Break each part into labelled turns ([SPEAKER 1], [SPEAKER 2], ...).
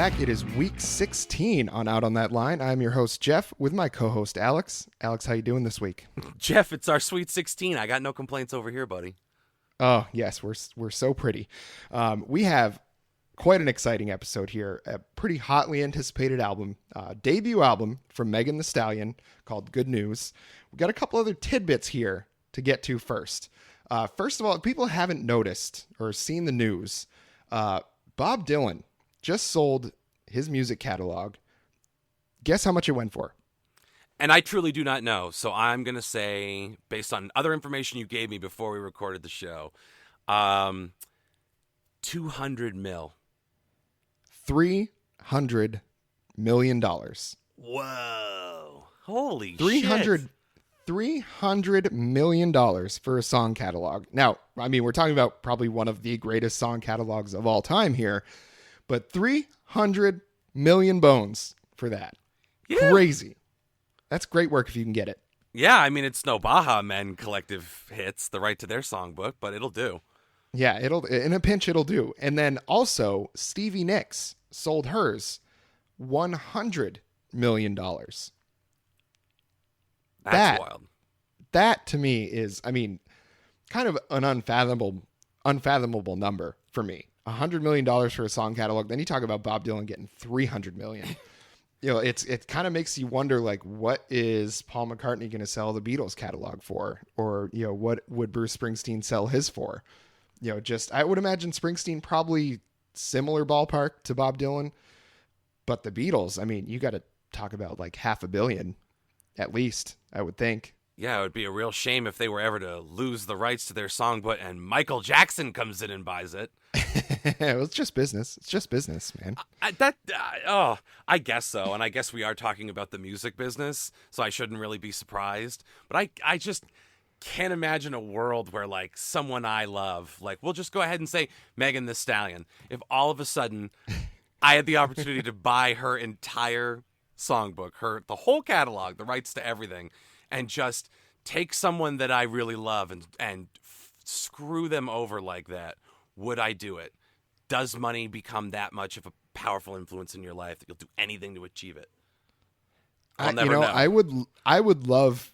[SPEAKER 1] back. It is week 16 on Out on That Line. I'm your host, Geoff, with my co-host, Alex. Alex, how you doing this week?
[SPEAKER 2] Geoff, it's our Sweet 16. I got no complaints over here, buddy.
[SPEAKER 1] Oh, yes, we're so pretty. We have quite an exciting episode here. A pretty hotly anticipated album, debut album from Megan Thee Stallion called Good News. We've got a couple other tidbits here to get to first. First of all, if people haven't noticed or seen the news, Bob Dylan just sold his music catalog. Guess how much it went for?
[SPEAKER 2] And I truly do not know, so I'm going to say, based on other information you gave me before we recorded the show, $200 million.
[SPEAKER 1] $300 million.
[SPEAKER 2] Whoa. Holy
[SPEAKER 1] $300
[SPEAKER 2] shit.
[SPEAKER 1] $300 million for a song catalog. Now, I mean, we're talking about probably one of the greatest song catalogs of all time here, but 300 million bones for that. Yeah. Crazy. That's great work if you can get it.
[SPEAKER 2] Yeah, I mean, it's no Baja Men collective hits, the right to their songbook, but it'll do.
[SPEAKER 1] Yeah, in a pinch, it'll do. And then also, Stevie Nicks sold hers $100 million.
[SPEAKER 2] That's wild.
[SPEAKER 1] That to me is, I mean, kind of an unfathomable number for me. $100 million for a song catalog. Then you talk about Bob Dylan getting $300 million. You know, it kind of makes you wonder, like, what is Paul McCartney going to sell the Beatles catalog for? Or, you know, what would Bruce Springsteen sell his for? You know, just, I would imagine Springsteen probably similar ballpark to Bob Dylan. But the Beatles, I mean, you got to talk about like $500 million at least, I would think.
[SPEAKER 2] Yeah, it would be a real shame if they were ever to lose the rights to their songbook and Michael Jackson comes in and buys it.
[SPEAKER 1] It's just business. It's just business, man.
[SPEAKER 2] I guess so. And I guess we are talking about the music business, so I shouldn't really be surprised. But I just can't imagine a world where, like, someone I love, like, we'll just go ahead and say Megan Thee Stallion, if all of a sudden I had the opportunity to buy her entire songbook, the whole catalog, the rights to everything, and just take someone that I really love and screw them over like that, would I do it? Does money become that much of a powerful influence in your life that you'll do anything to achieve it? I'll never know.
[SPEAKER 1] I would love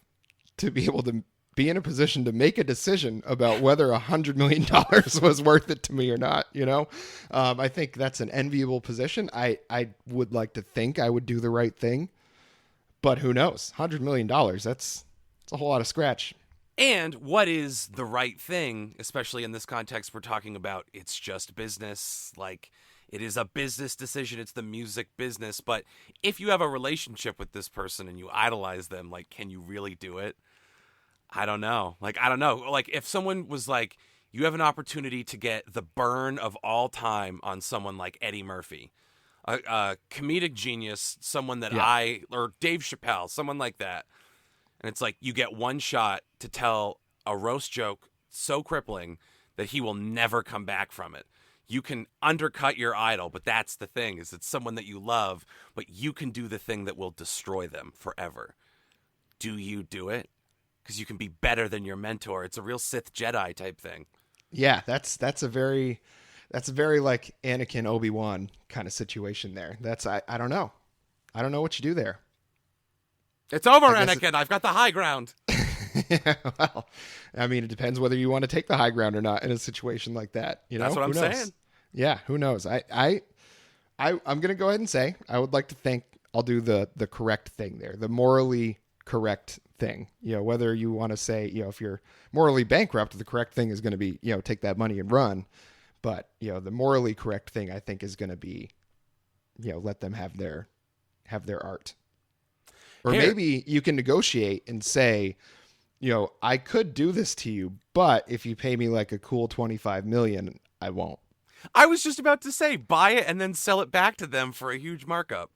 [SPEAKER 1] to be able to be in a position to make a decision about whether $100 million was worth it to me or not. You know, I think that's an enviable position. I would like to think I would do the right thing, but who knows? $100 million. That's a whole lot of scratch.
[SPEAKER 2] And what is the right thing, especially in this context we're talking about? It's just business. Like, it is a business decision. It's the music business. But if you have a relationship with this person and you idolize them, like, can you really do it? I don't know. Like, I don't know. Like, if someone was like, you have an opportunity to get the burn of all time on someone like Eddie Murphy, a comedic genius, someone that or Dave Chappelle, someone like that. And it's like, you get one shot to tell a roast joke so crippling that he will never come back from it. You can undercut your idol, but that's the thing, is it's someone that you love, but you can do the thing that will destroy them forever. Do you do it? Because you can be better than your mentor. It's a real Sith Jedi type thing.
[SPEAKER 1] Yeah, that's a very like Anakin Obi-Wan kind of situation there. I don't know. I don't know what you do there.
[SPEAKER 2] It's over, Anakin. I've got the high ground.
[SPEAKER 1] Yeah, well, I mean, it depends whether you want to take the high ground or not in a situation like that. You know,
[SPEAKER 2] that's what I'm saying.
[SPEAKER 1] Yeah, who knows? I'm going to go ahead and say I would like to think I'll do the correct thing there, the morally correct thing. You know, whether you want to say, you know, if you're morally bankrupt, the correct thing is going to be, you know, take that money and run. But, you know, the morally correct thing, I think, is going to be, you know, let them have their art. Or maybe you can negotiate and say, you know, I could do this to you, but if you pay me like a cool $25 million, I won't.
[SPEAKER 2] I was just about to say, buy it and then sell it back to them for a huge markup.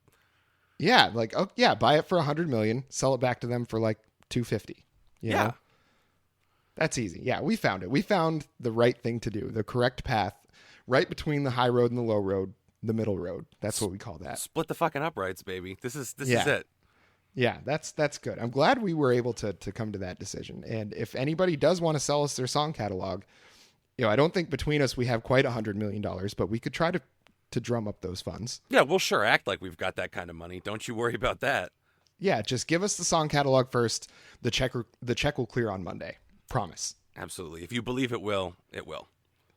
[SPEAKER 1] Yeah, like, oh yeah, buy it for $100 million, sell it back to them for like $250. You know? That's easy. Yeah, we found it. We found the right thing to do, the correct path, right between the high road and the low road, the middle road. That's what we call that.
[SPEAKER 2] Split the fucking uprights, baby. This is it.
[SPEAKER 1] Yeah, that's good. I'm glad we were able to come to that decision. And if anybody does want to sell us their song catalog, you know, I don't think between us we have quite $100 million, but we could try to to drum up those funds.
[SPEAKER 2] Yeah, we'll sure act like we've got that kind of money. Don't you worry about that.
[SPEAKER 1] Yeah, just give us the song catalog first. The check will clear on Monday. Promise.
[SPEAKER 2] Absolutely. If you believe it will, it will.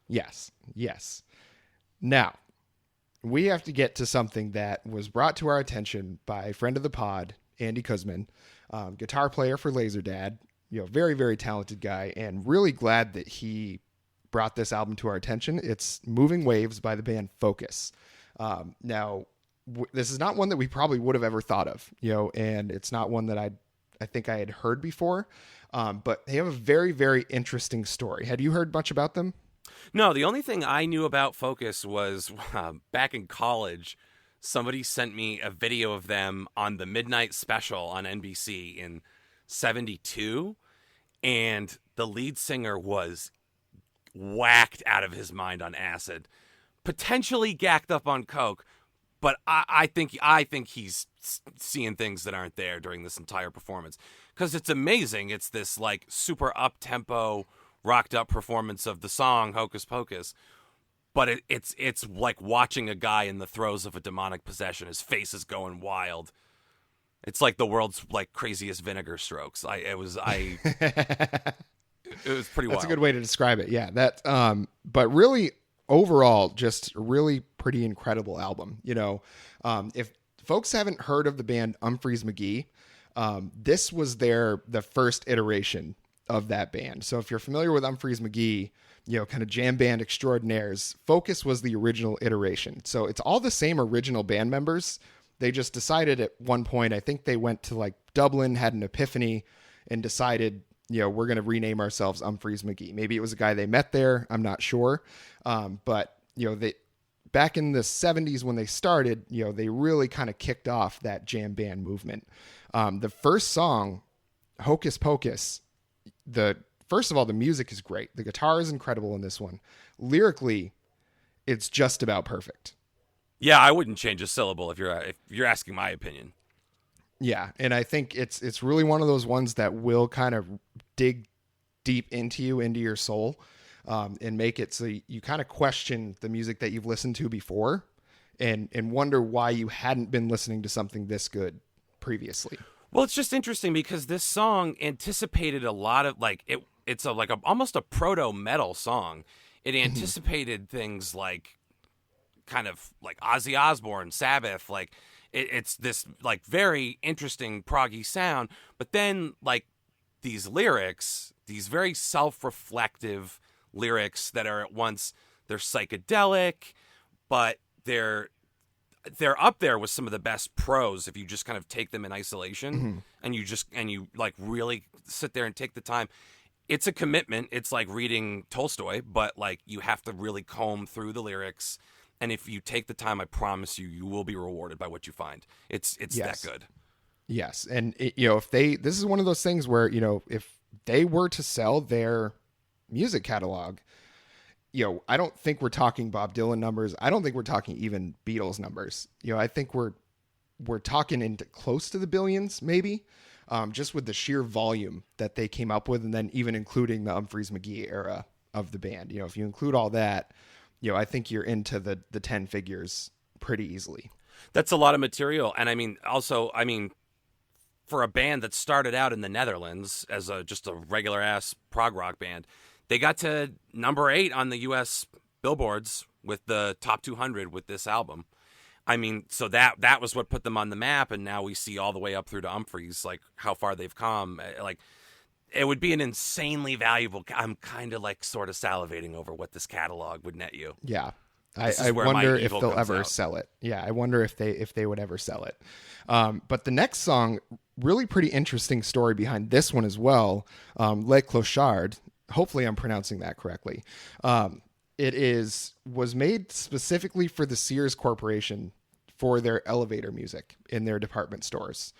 [SPEAKER 1] Yes. Now, we have to get to something that was brought to our attention by a friend of the pod, Andy Kuzman, guitar player for Laserdad, very, very talented guy, and really glad that he brought this album to our attention. It's Moving Waves by the band Focus. Now, this is not one that we probably would have ever thought of, and it's not one that I think I had heard before, but they have a very, very interesting story. Had you heard much about them?
[SPEAKER 2] No, the only thing I knew about Focus was back in college, somebody sent me a video of them on the Midnight Special on NBC in 72, and the lead singer was whacked out of his mind on acid, potentially gacked up on coke, but I think he's seeing things that aren't there during this entire performance, because it's amazing. It's this like super up-tempo, rocked up performance of the song Hocus Pocus, but it's like watching a guy in the throes of a demonic possession. His face is going wild. It's like the world's like craziest vinegar strokes. It was pretty wild.
[SPEAKER 1] That's a good way to describe it. Yeah, but really overall, just really pretty incredible album. If folks haven't heard of the band Humphreys McGee, this was the first iteration of that band. So if you're familiar with Humphreys McGee, kind of jam band extraordinaires, Focus was the original iteration. So it's all the same original band members. They just decided at one point, I think they went to like Dublin, had an epiphany, and decided, we're going to rename ourselves Humphreys McGee. Maybe it was a guy they met there. I'm not sure. But they back in the 70s when they started, they really kind of kicked off that jam band movement. The first song, Hocus Pocus, first of all, the music is great. The guitar is incredible in this one. Lyrically, it's just about perfect.
[SPEAKER 2] Yeah, I wouldn't change a syllable if you're asking my opinion.
[SPEAKER 1] Yeah, and I think it's really one of those ones that will kind of dig deep into your soul, and make it so you kind of question the music that you've listened to before, and wonder why you hadn't been listening to something this good previously.
[SPEAKER 2] Well, it's just interesting because this song anticipated a lot of it's almost a proto metal song. It anticipated things like kind of like Ozzy Osbourne, Sabbath, like it's this like very interesting proggy sound, but then like these lyrics, these very self-reflective lyrics that are at once they're psychedelic, but they're up there with some of the best prose if you just kind of take them in isolation and you like really sit there and take the time. It's a commitment. It's like reading Tolstoy, but like you have to really comb through the lyrics. And if you take the time, I promise you will be rewarded by what you find. It's
[SPEAKER 1] Yes.
[SPEAKER 2] that good.
[SPEAKER 1] Yes. And this is one of those things where, if they were to sell their music catalog, I don't think we're talking Bob Dylan numbers. I don't think we're talking even Beatles numbers. I think we're talking into close to the billions, maybe, just with the sheer volume that they came up with, and then even including the Humphreys McGee era of the band. If you include all that, I think you're into the 10 figures pretty easily.
[SPEAKER 2] That's a lot of material. And I mean, for a band that started out in the Netherlands as just a regular ass prog rock band, they got to number 8 on the U.S. billboards with the top 200 with this album. I mean, so that was what put them on the map, and now we see all the way up through to Humphreys, like how far they've come. Like, it would be an insanely valuable. I'm kind of like sort of salivating over what this catalog would net you.
[SPEAKER 1] Yeah, I wonder if they'll ever sell it. Yeah, I wonder if they would ever sell it. But the next song, really pretty interesting story behind this one as well. Le Clochard. Hopefully I'm pronouncing that correctly. Was made specifically for the Sears Corporation for their elevator music in their department stores.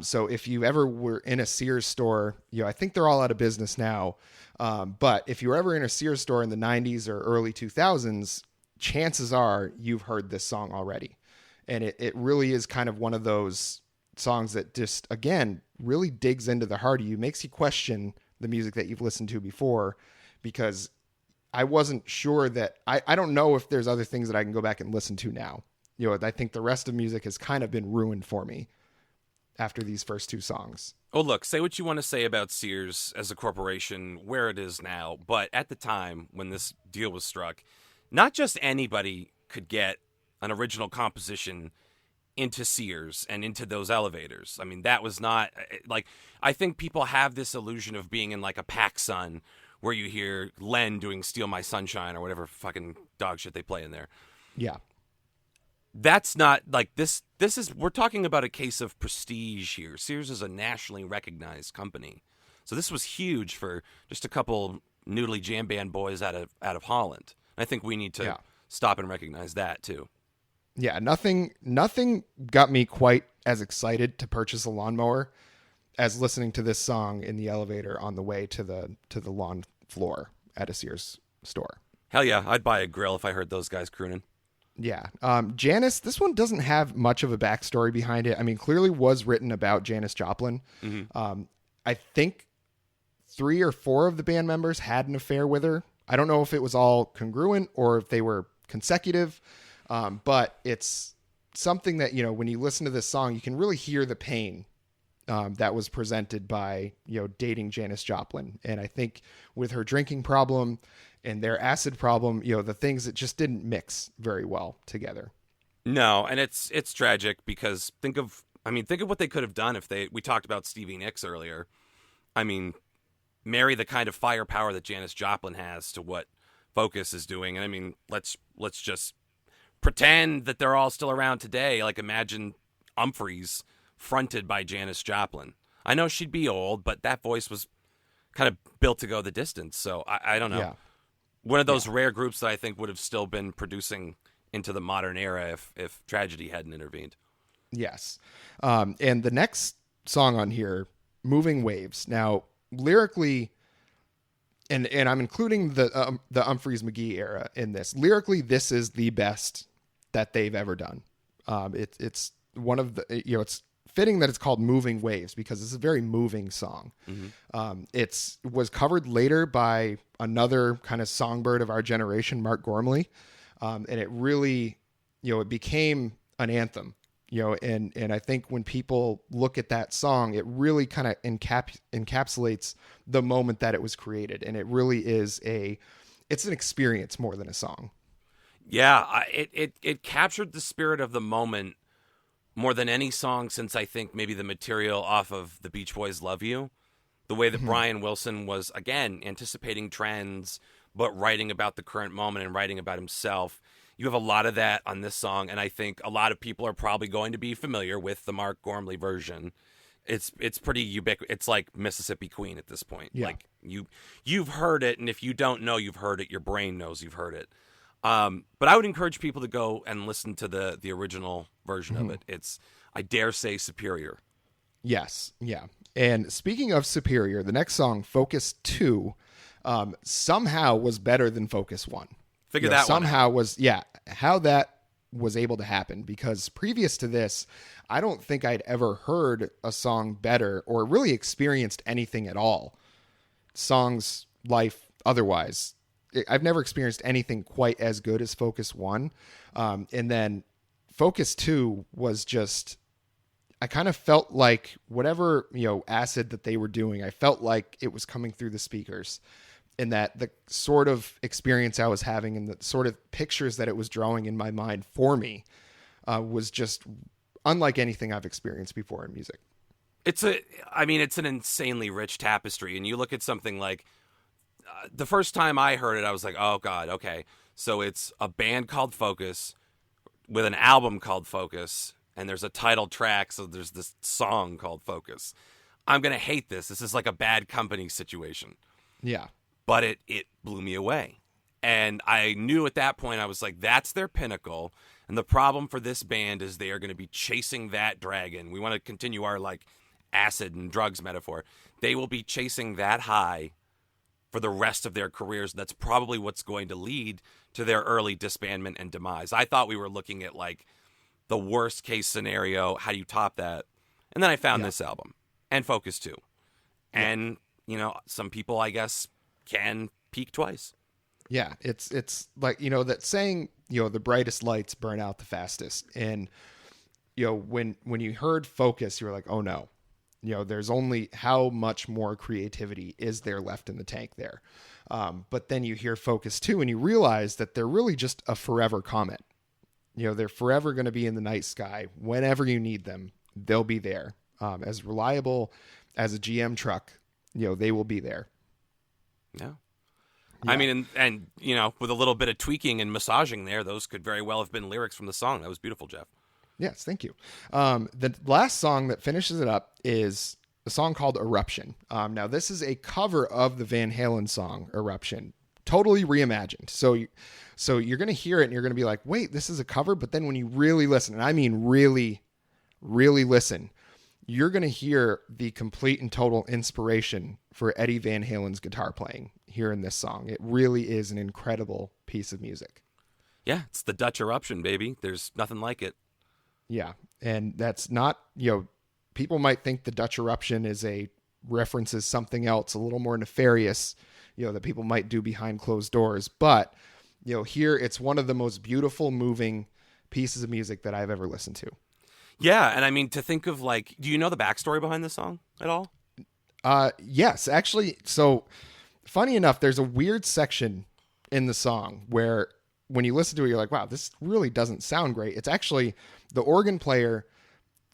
[SPEAKER 1] So if you ever were in a Sears store, I think they're all out of business now. But if you were ever in a Sears store in the 90s or early 2000s, chances are you've heard this song already. And it really is kind of one of those songs that just, again, really digs into the heart of you, makes you question the music that you've listened to before, because I wasn't sure that I don't know if there's other things that I can go back and listen to now. I think the rest of music has kind of been ruined for me after these first two songs.
[SPEAKER 2] Oh, look, say what you want to say about Sears as a corporation, where it is now, but at the time when this deal was struck, not just anybody could get an original composition into Sears and into those elevators. I mean, that was not, like, I think people have this illusion of being in, like, a PacSun where you hear Len doing Steal My Sunshine or whatever fucking dog shit they play in there.
[SPEAKER 1] Yeah.
[SPEAKER 2] That's not like this is we're talking about a case of prestige here. Sears is a nationally recognized company. So this was huge for just a couple noodly jam band boys out of Holland. I think we need to stop and recognize that too.
[SPEAKER 1] Yeah, nothing got me quite as excited to purchase a lawnmower as listening to this song in the elevator on the way to the lawn floor at a Sears store.
[SPEAKER 2] Hell yeah, I'd buy a grill if I heard those guys crooning.
[SPEAKER 1] Yeah. Janis, this one doesn't have much of a backstory behind it. I mean, clearly was written about Janis Joplin. Mm-hmm. I think 3 or 4 of the band members had an affair with her. I don't know if it was all congruent or if they were consecutive, but it's something that, when you listen to this song, you can really hear the pain that was presented by, dating Janis Joplin. And I think with her drinking problem and their acid problem, the things that just didn't mix very well together.
[SPEAKER 2] No, and it's tragic because think of what they could have done if we talked about Stevie Nicks earlier. I mean, marry the kind of firepower that Janis Joplin has to what Focus is doing. And I mean, let's just pretend that they're all still around today. Like imagine Humphreys fronted by Janis Joplin. I know she'd be old, but that voice was kind of built to go the distance. So I don't know.
[SPEAKER 1] Yeah.
[SPEAKER 2] One of those rare groups that I think would have still been producing into the modern era if tragedy hadn't intervened.
[SPEAKER 1] Yes. And the next song on here, Moving Waves. Now, lyrically, and I'm including the Humphreys McGee era in this. Lyrically, this is the best that they've ever done. It's one of the, it's fitting that it's called Moving Waves because it's a very moving song. Mm-hmm. It was covered later by another kind of songbird of our generation, Mark Gormley. And it really, it became an anthem, and I think when people look at that song, it really kind of encapsulates the moment that it was created. And it really is it's an experience more than a song.
[SPEAKER 2] Yeah. It captured the spirit of the moment more than any song since I think maybe the material off of the Beach Boys' Love You. The way that Brian Wilson was, again, anticipating trends, but writing about the current moment and writing about himself. You have a lot of that on this song, and I think a lot of people are probably going to be familiar with the Mark Gormley version. It's pretty ubiquitous. It's like Mississippi Queen at this point.
[SPEAKER 1] Yeah.
[SPEAKER 2] Like you've heard it, and if you don't know you've heard it, your brain knows you've heard it. But I would encourage people to go and listen to the original version of it. It's, I dare say, superior.
[SPEAKER 1] Yes. Yeah. And speaking of superior, the next song, Focus 2, somehow was better than Focus 1.
[SPEAKER 2] Figure that
[SPEAKER 1] somehow
[SPEAKER 2] one out.
[SPEAKER 1] How that was able to happen, because previous to this, I don't think I'd ever heard a song better or really experienced anything at all. Songs, life, otherwise. I've never experienced anything quite as good as Focus 1. And then Focus 2 was just, I kind of felt like whatever, acid that they were doing, I felt like it was coming through the speakers, and that the sort of experience I was having and the sort of pictures that it was drawing in my mind for me was just unlike anything I've experienced before in music.
[SPEAKER 2] It's an insanely rich tapestry. And you look at something like, the first time I heard it, I was like, oh God, okay. So it's a band called Focus with an album called Focus, and there's a title track, so there's this song called Focus. I'm going to hate this. This is like a Bad Company situation.
[SPEAKER 1] Yeah.
[SPEAKER 2] But it blew me away. And I knew at that point, I was like, that's their pinnacle. And the problem for this band is they are going to be chasing that dragon. We want to continue our like acid and drugs metaphor. They will be chasing that high for the rest of their careers. That's probably what's going to lead to their early disbandment and demise. I thought we were looking at like the worst case scenario. How do you top that? And then I found this album and Focus 2. And, some people, I guess, can peak twice.
[SPEAKER 1] Yeah, it's like, that saying, the brightest lights burn out the fastest. And, when you heard Focus, you were like, oh no, there's only how much more creativity is there left in the tank there. But then you hear Focus 2 and you realize that they're really just a forever comment. They're forever going to be in the night sky. Whenever you need them, they'll be there. As reliable as a GM truck, they will be there.
[SPEAKER 2] Yeah.
[SPEAKER 1] Yeah.
[SPEAKER 2] I mean, and with a little bit of tweaking and massaging there, those could very well have been lyrics from the song. That was beautiful, Geoff.
[SPEAKER 1] Yes, thank you. The last song that finishes it up is a song called Eruption. Now, this is a cover of the Van Halen song Eruption, totally reimagined. So you're going to hear it and you're going to be like, wait, this is a cover? But then when you really listen, and I mean really, really listen, you're going to hear the complete and total inspiration for Eddie Van Halen's guitar playing here in this song. It really is an incredible piece of music.
[SPEAKER 2] Yeah, it's the Dutch Eruption, baby. There's nothing like it.
[SPEAKER 1] Yeah, and that's not, people might think the Dutch Eruption references something else a little more nefarious, that people might do behind closed doors. But, here it's one of the most beautiful, moving pieces of music that I've ever listened to.
[SPEAKER 2] Yeah, and I mean, to think of do you know the backstory behind this song at all?
[SPEAKER 1] Yes, actually. So funny enough, there's a weird section in the song where when you listen to it, you're like, wow, this really doesn't sound great. It's actually the organ player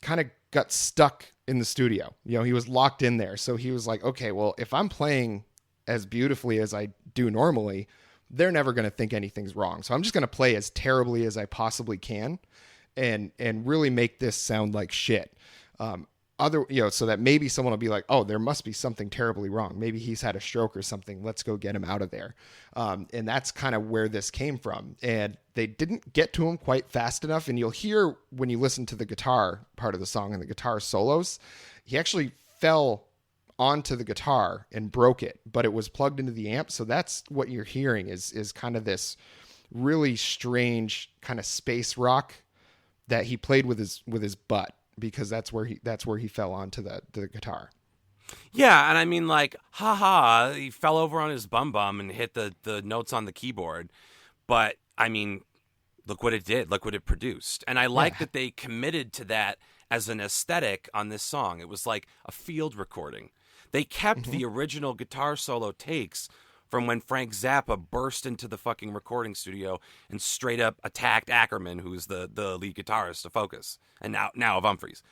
[SPEAKER 1] kind of got stuck in the studio. He was locked in there. So he was like, okay, well, if I'm playing as beautifully as I do normally, they're never going to think anything's wrong. So I'm just going to play as terribly as I possibly can and really make this sound like shit. So that maybe someone will be like, oh, there must be something terribly wrong. Maybe he's had a stroke or something. Let's go get him out of there. And that's kind of where this came from. And they didn't get to him quite fast enough. And you'll hear when you listen to the guitar part of the song and the guitar solos, he actually fell onto the guitar and broke it, but it was plugged into the amp. So that's what you're hearing is kind of this really strange kind of space rock that he played with his butt, because that's where he fell onto the guitar.
[SPEAKER 2] Yeah, and I mean, he fell over on his bum and hit the notes on the keyboard. But I mean, look what it did. Look what it produced. And I like that they committed to that as an aesthetic on this song. It was like a field recording. They kept the original guitar solo takes from when Frank Zappa burst into the fucking recording studio and straight up attacked Ackerman, who's the lead guitarist of Focus and now of Humphreys.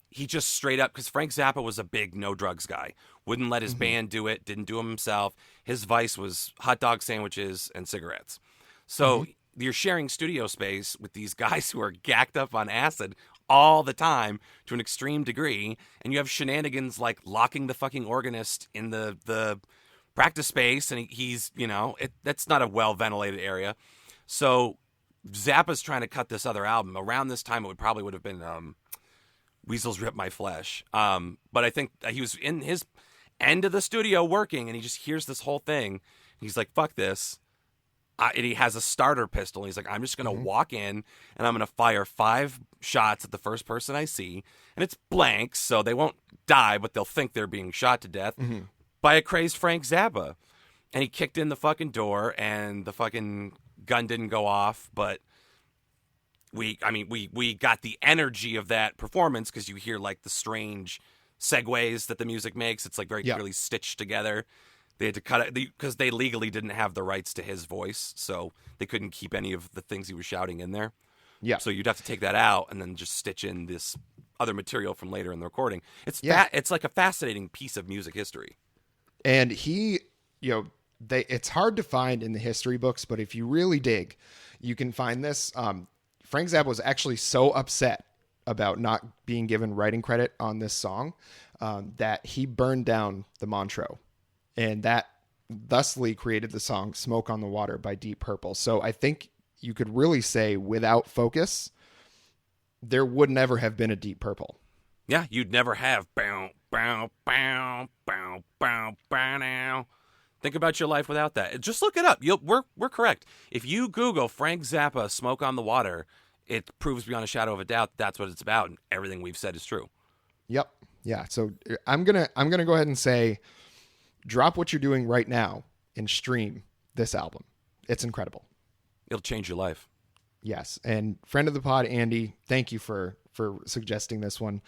[SPEAKER 2] He just straight up, because Frank Zappa was a big no drugs guy, wouldn't let his band do it, didn't do them himself. His vice was hot dog sandwiches and cigarettes. So you're sharing studio space with these guys who are gacked up on acid all the time to an extreme degree, and you have shenanigans like locking the fucking organist in the practice space, and he's, that's not a well-ventilated area. So Zappa's trying to cut this other album. Around this time, it would have been Weasels Rip My Flesh. But I think he was in his end of the studio working, and he just hears this whole thing. He's like, fuck this. And he has a starter pistol. He's like, I'm just going to walk in, and I'm going to fire 5 shots at the first person I see. And it's blanks, so they won't die, but they'll think they're being shot to death by a crazed Frank Zappa. And he kicked in the fucking door, and the fucking gun didn't go off, but we got the energy of that performance, because you hear like the strange segues that the music makes. It's like very clearly stitched together. They had to cut it because they legally didn't have the rights to his voice, so they couldn't keep any of the things he was shouting in there. Yeah. So you'd have to take that out and then just stitch in this other material from later in the recording. It's like a fascinating piece of music history. And he, it's hard to find in the history books, but if you really dig, you can find this. Frank Zappa was actually so upset about not being given writing credit on this song that he burned down the Montreux, and that thusly created the song Smoke on the Water by Deep Purple. So I think you could really say without Focus, there would never have been a Deep Purple. Yeah, you'd never have. Bow, bow, bow, bow, bow, bow, now. Think about your life without that. Just look it up. We're correct. If you Google Frank Zappa, Smoke on the Water, it proves beyond a shadow of a doubt that's what it's about, and everything we've said is true. Yep. Yeah. So I'm gonna go ahead and say, drop what you're doing right now and stream
[SPEAKER 1] this album. It's incredible.
[SPEAKER 2] It'll change your life.
[SPEAKER 1] Yes. And friend of the pod, Andy, thank you for suggesting this one.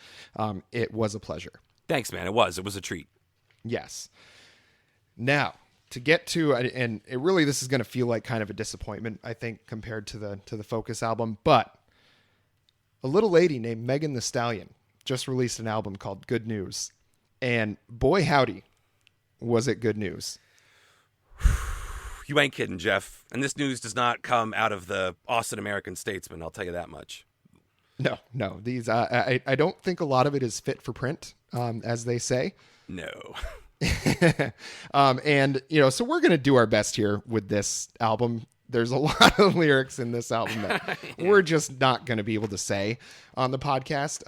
[SPEAKER 1] It was a pleasure.
[SPEAKER 2] Thanks, man. It was a treat.
[SPEAKER 1] Yes. Now, to get to, and it really, this is going to feel like kind of a disappointment, I think, compared to the Focus album, but a little lady named Megan Thee Stallion just released an album called Good News. And boy, howdy, was it good news.
[SPEAKER 2] You ain't kidding, Geoff. And this news does not come out of the Austin American Statesman, I'll tell you that much.
[SPEAKER 1] No. These I don't think a lot of it is fit for print, as they say.
[SPEAKER 2] No.
[SPEAKER 1] And, so we're going to do our best here with this album. There's a lot of lyrics in this album that we're just not going to be able to say on the podcast.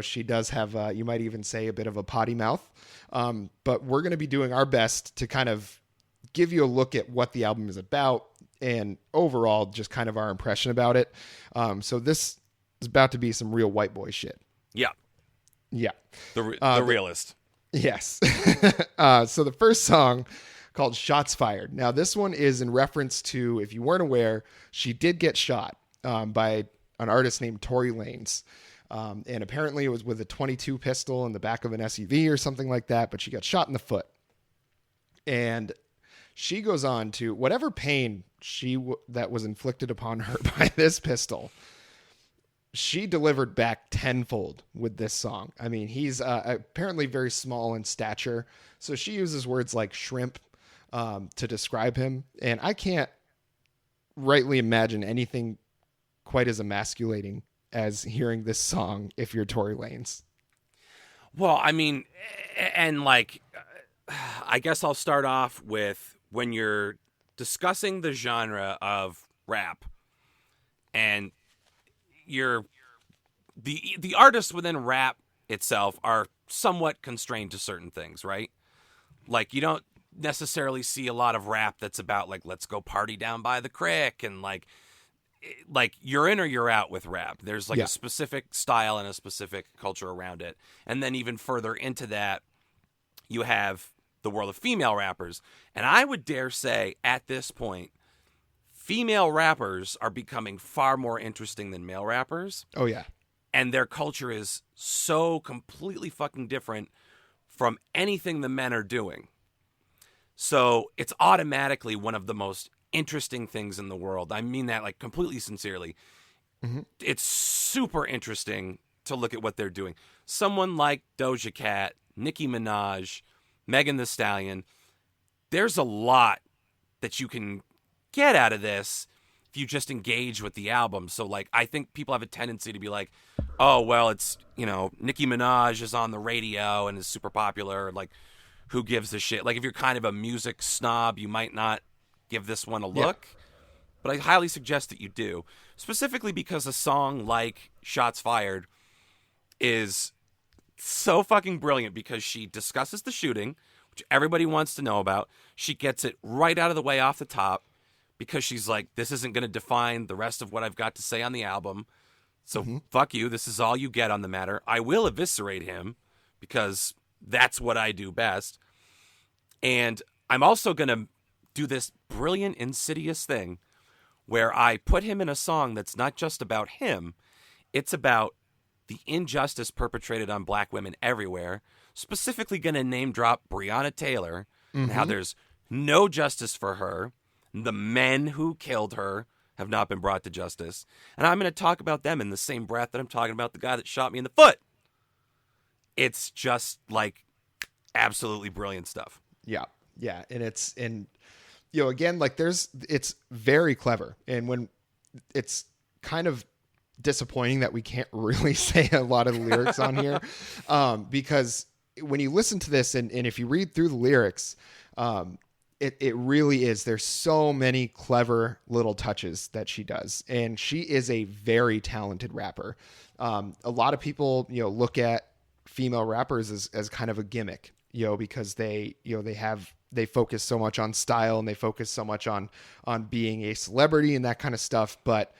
[SPEAKER 1] She does have, you might even say, a bit of a potty mouth. But we're going to be doing our best to kind of give you a look at what the album is about and overall just kind of our impression about it. So this is about to be some real white boy shit.
[SPEAKER 2] Yeah.
[SPEAKER 1] Yeah.
[SPEAKER 2] The realist.
[SPEAKER 1] Yes. So the first song, called Shots Fired. Now, this one is in reference to, if you weren't aware, she did get shot by an artist named Tory Lanez. And apparently it was with a .22 pistol in the back of an SUV or something like that, but she got shot in the foot. And she goes on to, whatever pain that was inflicted upon her by this pistol, she delivered back tenfold with this song. I mean, he's apparently very small in stature, so she uses words like shrimp to describe him. And I can't rightly imagine anything quite as emasculating as hearing this song if you're Tory Lanez.
[SPEAKER 2] Well, I mean, and like, I guess I'll start off with, when you're discussing the genre of rap and the artists within rap itself are somewhat constrained to certain things, right? Like, you don't necessarily see a lot of rap that's about like, let's go party down by the creek, and like you're in or you're out with rap. There's like a specific style and a specific culture around it. And then even further into that, you have the world of female rappers. And I would dare say at this point, female rappers are becoming far more interesting than male rappers.
[SPEAKER 1] Oh, yeah.
[SPEAKER 2] And their culture is so completely fucking different from anything the men are doing. So it's automatically one of the most interesting things in the world. I mean that like completely sincerely. Mm-hmm. It's super interesting to look at what they're doing. Someone like Doja Cat, Nicki Minaj, Megan Thee Stallion, there's a lot that you can get out of this if you just engage with the album. So like, I think people have a tendency to be like, oh, well, it's, Nicki Minaj is on the radio and is super popular. Like, who gives a shit? Like, if you're kind of a music snob, you might not give this one a look. Yeah. But I highly suggest that you do. Specifically because a song like Shots Fired is so fucking brilliant, because she discusses the shooting, which everybody wants to know about. She gets it right out of the way off the top, because she's like, this isn't going to define the rest of what I've got to say on the album. So fuck you. This is all you get on the matter. I will eviscerate him, because that's what I do best. And I'm also going to do this brilliant, insidious thing where I put him in a song that's not just about him. It's about the injustice perpetrated on black women everywhere. Specifically going to name drop Breonna Taylor, and how there's no justice for her. The men who killed her have not been brought to justice. And I'm going to talk about them in the same breath that I'm talking about the guy that shot me in the foot. It's just like absolutely brilliant stuff.
[SPEAKER 1] Yeah. Yeah. And again, like it's very clever. And when it's kind of disappointing that we can't really say a lot of the lyrics on here, because when you listen to this and if you read through the lyrics, it really is. There's so many clever little touches that she does, and she is a very talented rapper. A lot of people, look at female rappers as kind of a gimmick, because they focus so much on style and they focus so much on being a celebrity and that kind of stuff. But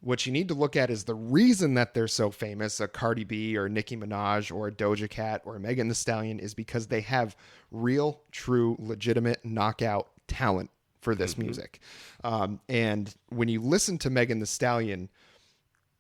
[SPEAKER 1] what you need to look at is the reason that they're so famous, a Cardi B or Nicki Minaj or a Doja Cat or Megan Thee Stallion, is because they have real, true, legitimate knockout talent for this music. And when you listen to Megan Thee Stallion,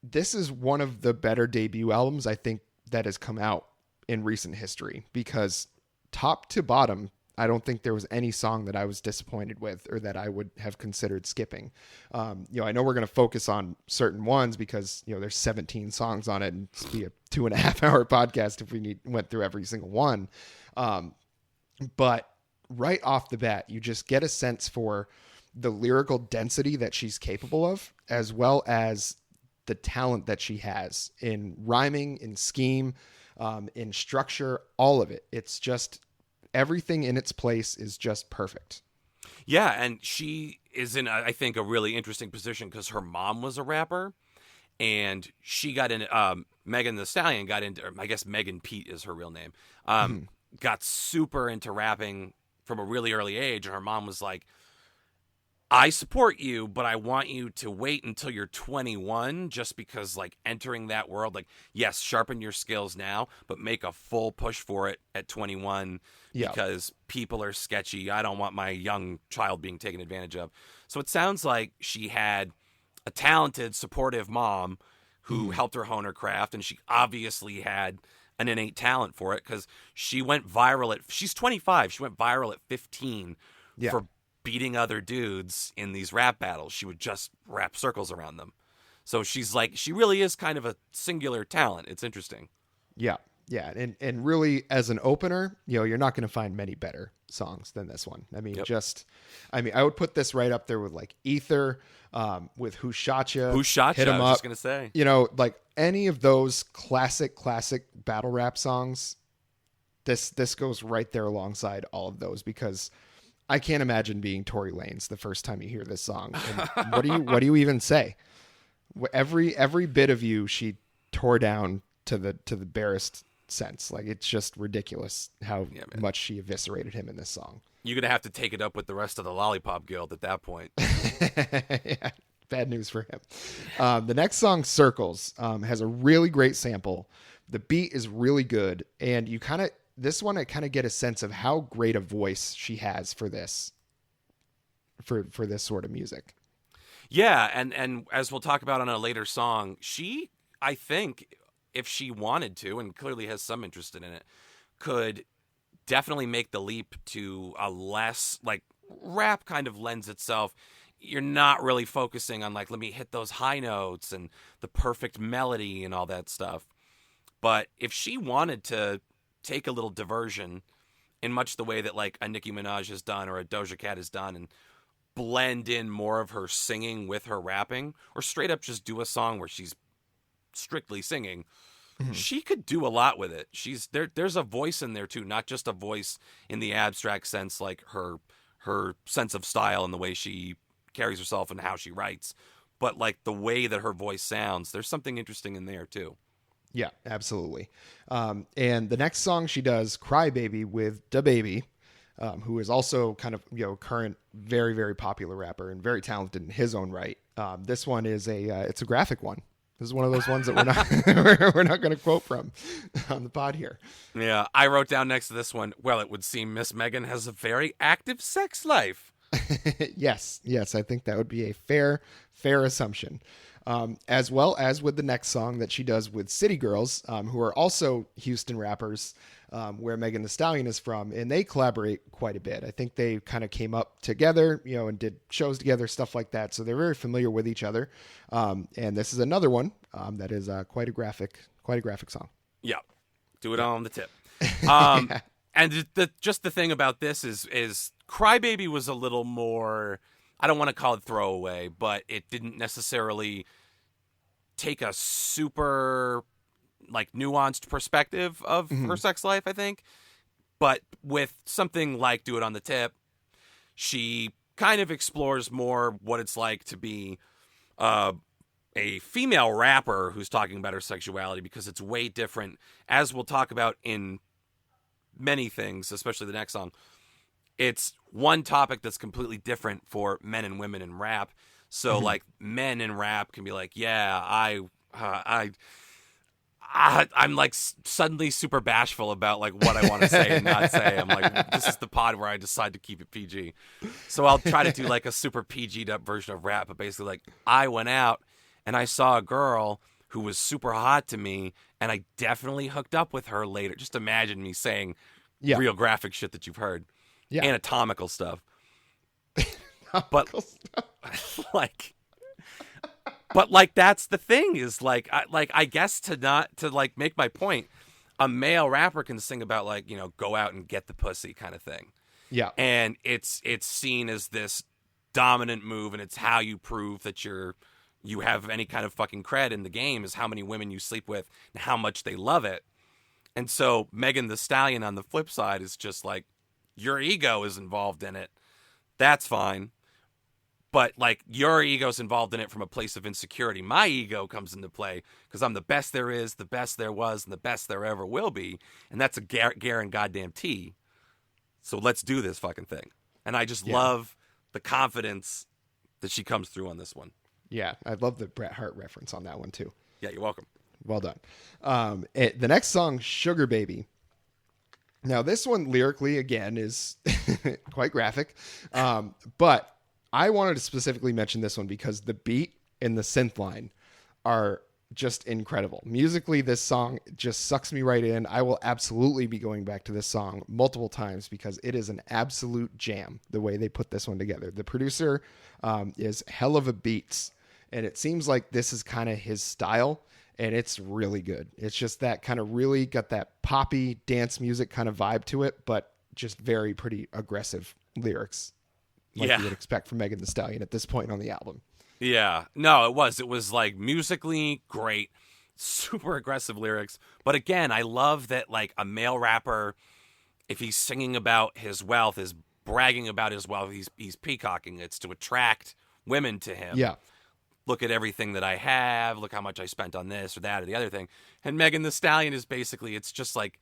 [SPEAKER 1] this is one of the better debut albums I think that has come out in recent history, because top to bottom, I don't think there was any song that I was disappointed with or that I would have considered skipping. I know we're going to focus on certain ones because, there's 17 songs on it and it'd be a 2.5 hour podcast if we went through every single one. But right off the bat, you just get a sense for the lyrical density that she's capable of, as well as the talent that she has in rhyming, in scheme, in structure, all of it. It's just everything in its place is just perfect.
[SPEAKER 2] Yeah, and she is in, I think, a really interesting position because her mom was a rapper, and she got in. Megan Thee Stallion got into, I guess Megan Pete is her real name. Got super into rapping from a really early age, and her mom was like, I support you, but I want you to wait until you're 21, just because, like, entering that world, like, yes, sharpen your skills now, but make a full push for it at 21 because people are sketchy. I don't want my young child being taken advantage of. So it sounds like she had a talented, supportive mom who helped her hone her craft, and she obviously had an innate talent for it because she went viral she's 25. She went viral at 15 for beating other dudes in these rap battles. She would just rap circles around them. So she's like, she really is kind of a singular talent. It's interesting.
[SPEAKER 1] Yeah. Yeah. And really, as an opener, you're not going to find many better songs than this one. I mean, I would put this right up there with like Ether, with Who Shot Ya, Hit 'Em Up.
[SPEAKER 2] I was just going to say.
[SPEAKER 1] Like any of those classic battle rap songs, this goes right there alongside all of those, because I can't imagine being Tory Lanez the first time you hear this song. And what do you even say? Every bit of you, she tore down to the barest sense. Like, it's just ridiculous how much she eviscerated him in this song.
[SPEAKER 2] You're gonna have to take it up with the rest of the Lollipop Guild at that point.
[SPEAKER 1] Yeah, bad news for him. The next song, Circles, has a really great sample. The beat is really good, and this one, I kind of get a sense of how great a voice she has for this, for this sort of music.
[SPEAKER 2] Yeah, and as we'll talk about on a later song, she, I think, if she wanted to, and clearly has some interest in it, could definitely make the leap to a less, like, rap kind of lends itself. You're not really focusing on, like, let me hit those high notes and the perfect melody and all that stuff. But if she wanted to take a little diversion in much the way that, like, a Nicki Minaj has done or a Doja Cat has done, and blend in more of her singing with her rapping, or straight up just do a song where she's strictly singing, she could do a lot with it. There's a voice in there too, not just a voice in the abstract sense, like her sense of style and the way she carries herself and how she writes, but like the way that her voice sounds. There's something interesting in there too.
[SPEAKER 1] Yeah, absolutely. And the next song she does, Cry Baby, with DaBaby, who is also kind of, current, very, very popular rapper and very talented in his own right. This one is it's a graphic one. This is one of those ones that we're not going to quote from on the pod here.
[SPEAKER 2] Yeah, I wrote down next to this one, well, it would seem Miss Megan has a very active sex life.
[SPEAKER 1] Yes, I think that would be a fair assumption. As well as with the next song that she does with City Girls, who are also Houston rappers, where Megan Thee Stallion is from, and they collaborate quite a bit. I think they kind of came up together, and did shows together, stuff like that. So they're very familiar with each other. And this is another one that is quite a graphic song.
[SPEAKER 2] Yeah, do it on the tip. And just the thing about this is Crybaby was a little more, I don't want to call it throwaway, but it didn't necessarily take a super, like, nuanced perspective of her sex life, I think. But with something like Do It on the Tip, she kind of explores more what it's like to be a female rapper who's talking about her sexuality, because it's way different, as we'll talk about in many things, especially the next song. It's one topic that's completely different for men and women in rap. So like men in rap can be like, yeah, I'm like suddenly super bashful about like what I want to say and not say. I'm like, this is the pod where I decide to keep it PG. So I'll try to do like a super PG'd up version of rap, but basically like I went out and I saw a girl who was super hot to me and I definitely hooked up with her later. Just imagine me saying real graphic shit that you've heard. Yeah. Anatomical stuff. But like But like that's the thing is like I guess to like make my point, a male rapper can sing about like, you know, go out and get the pussy kind of thing.
[SPEAKER 1] Yeah.
[SPEAKER 2] And it's seen as this dominant move, and it's how you prove that you have any kind of fucking cred in the game is how many women you sleep with and how much they love it. And so Megan Thee Stallion on the flip side is just like, your ego is involved in it. That's fine. But, like, your ego's involved in it from a place of insecurity. My ego comes into play because I'm the best there is, the best there was, and the best there ever will be. And that's a Garen goddamn T. So let's do this fucking thing. And I just love the confidence that she comes through on this one.
[SPEAKER 1] Yeah, I love the Bret Hart reference on that one, too.
[SPEAKER 2] Yeah, you're welcome.
[SPEAKER 1] Well done. The next song, Sugar Baby. Now, this one lyrically, again, is quite graphic. But I wanted to specifically mention this one because the beat and the synth line are just incredible. Musically, this song just sucks me right in. I will absolutely be going back to this song multiple times because it is an absolute jam, the way they put this one together. The producer is hell of a beats, and it seems like this is kind of his style, and it's really good. It's just that kind of really got that poppy dance music kind of vibe to it, but just very pretty aggressive lyrics. Like you would expect from Megan Thee Stallion at this point on the album.
[SPEAKER 2] Yeah. No, it was like musically great, super aggressive lyrics. But again, I love that like a male rapper, if he's singing about his wealth, is bragging about his wealth, he's peacocking. It's to attract women to him.
[SPEAKER 1] Yeah.
[SPEAKER 2] Look at everything that I have. Look how much I spent on this or that or the other thing. And Megan Thee Stallion is basically, it's just like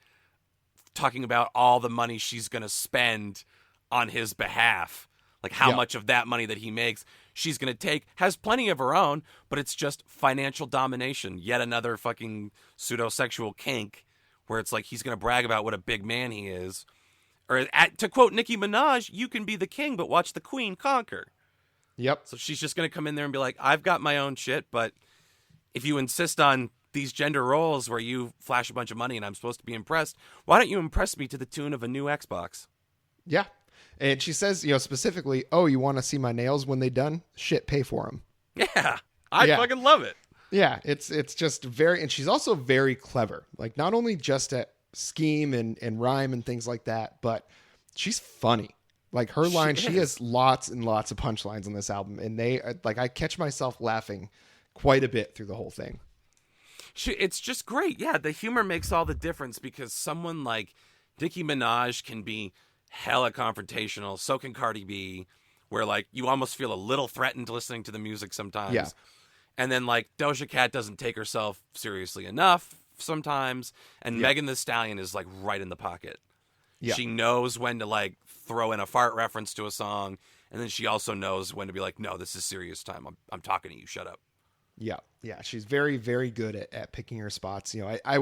[SPEAKER 2] talking about all the money she's going to spend on his behalf. Like how much of that money that he makes she's going to take, has plenty of her own, but it's just financial domination. Yet another fucking pseudo-sexual kink where it's like he's going to brag about what a big man he is. Or to quote Nicki Minaj, you can be the king, but watch the queen conquer.
[SPEAKER 1] Yep.
[SPEAKER 2] So she's just going to come in there and be like, I've got my own shit, but if you insist on these gender roles where you flash a bunch of money and I'm supposed to be impressed, why don't you impress me to the tune of a new Xbox?
[SPEAKER 1] Yeah. And she says, you know, specifically, oh, you want to see my nails when they done? Shit, pay for them.
[SPEAKER 2] Yeah. I fucking love it.
[SPEAKER 1] Yeah. It's just very, and she's also very clever. Like not only just at scheme and rhyme and things like that, but she's funny. Like her line, she has lots and lots of punchlines on this album. And they like, I catch myself laughing quite a bit through the whole thing.
[SPEAKER 2] It's just great. Yeah. The humor makes all the difference because someone like Nicki Minaj can be hella confrontational. So can Cardi B, where like you almost feel a little threatened listening to the music sometimes. Yeah. And then like Doja Cat doesn't take herself seriously enough sometimes. And Megan Thee Stallion is like right in the pocket. Yeah. She knows when to like throw in a fart reference to a song. And then she also knows when to be like, no, this is serious time. I'm talking to you. Shut up.
[SPEAKER 1] Yeah. Yeah. She's very, very good at picking her spots. You know, I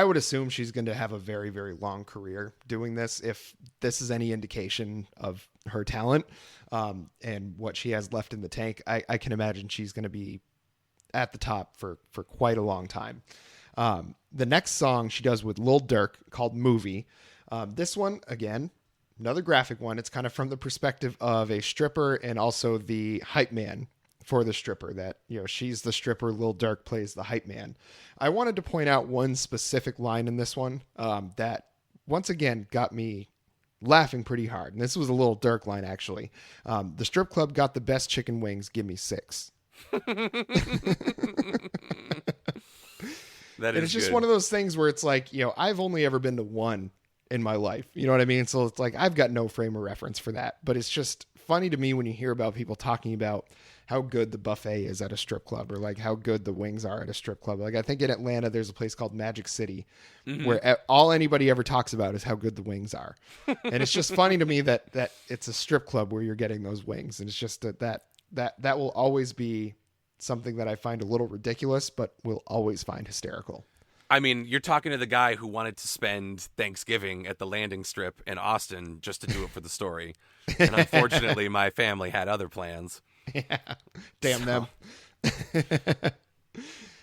[SPEAKER 1] would assume she's going to have a very, very long career doing this. If this is any indication of her talent, and what she has left in the tank, I can imagine she's going to be at the top for quite a long time. The next song she does with Lil Durk called Movie. This one, again, another graphic one. It's kind of from the perspective of a stripper and also the hype man for the stripper, that, you know, she's the stripper, Lil Durk plays the hype man. I wanted to point out one specific line in this one that once again got me laughing pretty hard. And this was a Lil Durk line, actually. The strip club got the best chicken wings. Give me 6.
[SPEAKER 2] That is
[SPEAKER 1] and it's just
[SPEAKER 2] good.
[SPEAKER 1] One of those things where it's like, you know, I've only ever been to one in my life. You know what I mean? So it's like, I've got no frame of reference for that. But it's just funny to me when you hear about people talking about how good the buffet is at a strip club, or like how good the wings are at a strip club. Like I think in Atlanta, there's a place called Magic City where all anybody ever talks about is how good the wings are. And it's just funny to me that it's a strip club where you're getting those wings. And it's just that will always be something that I find a little ridiculous, but will always find hysterical.
[SPEAKER 2] I mean, you're talking to the guy who wanted to spend Thanksgiving at the landing strip in Austin just to do it for the story. And unfortunately, my family had other plans.
[SPEAKER 1] Yeah. Damn them.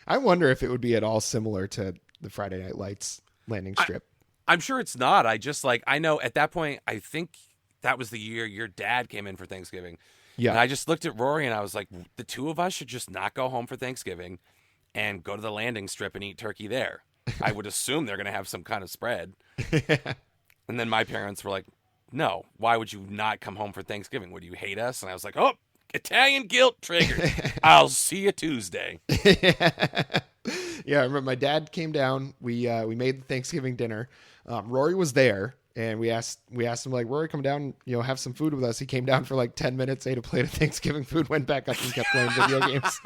[SPEAKER 1] I wonder if it would be at all similar to the Friday Night Lights landing strip.
[SPEAKER 2] I'm sure it's not. I know at that point, I think that was the year your dad came in for Thanksgiving.
[SPEAKER 1] Yeah.
[SPEAKER 2] And I just looked at Rory and I was like, the two of us should just not go home for Thanksgiving and go to the landing strip and eat turkey there. I would assume they're going to have some kind of spread. And then my parents were like, no, why would you not come home for Thanksgiving? Would you hate us? And I was like, oh, Italian guilt triggered. I'll see you Tuesday.
[SPEAKER 1] Yeah, I remember my dad came down. We made the Thanksgiving dinner. Rory was there, and we asked him, like, Rory, come down, have some food with us. He came down for like 10 minutes, ate a plate of Thanksgiving food, went back up and kept playing video games.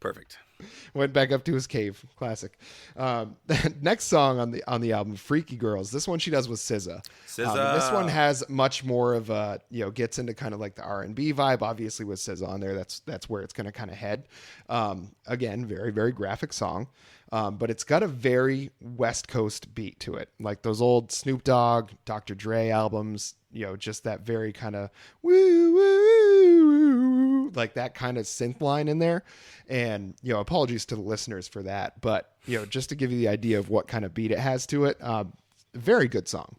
[SPEAKER 2] Perfect.
[SPEAKER 1] Went back up to his cave. Classic. Next song on the album, Freaky Girls. This one she does with SZA. This one has much more of a, gets into kind of like the R&B vibe. Obviously with SZA on there, that's where it's going to kind of head. Again, very, very graphic song. But it's got a very West Coast beat to it. Like those old Snoop Dogg, Dr. Dre albums, just that very kind of woo, woo, like that kind of synth line in there. And, apologies to the listeners for that. But, just to give you the idea of what kind of beat it has to it, very good song.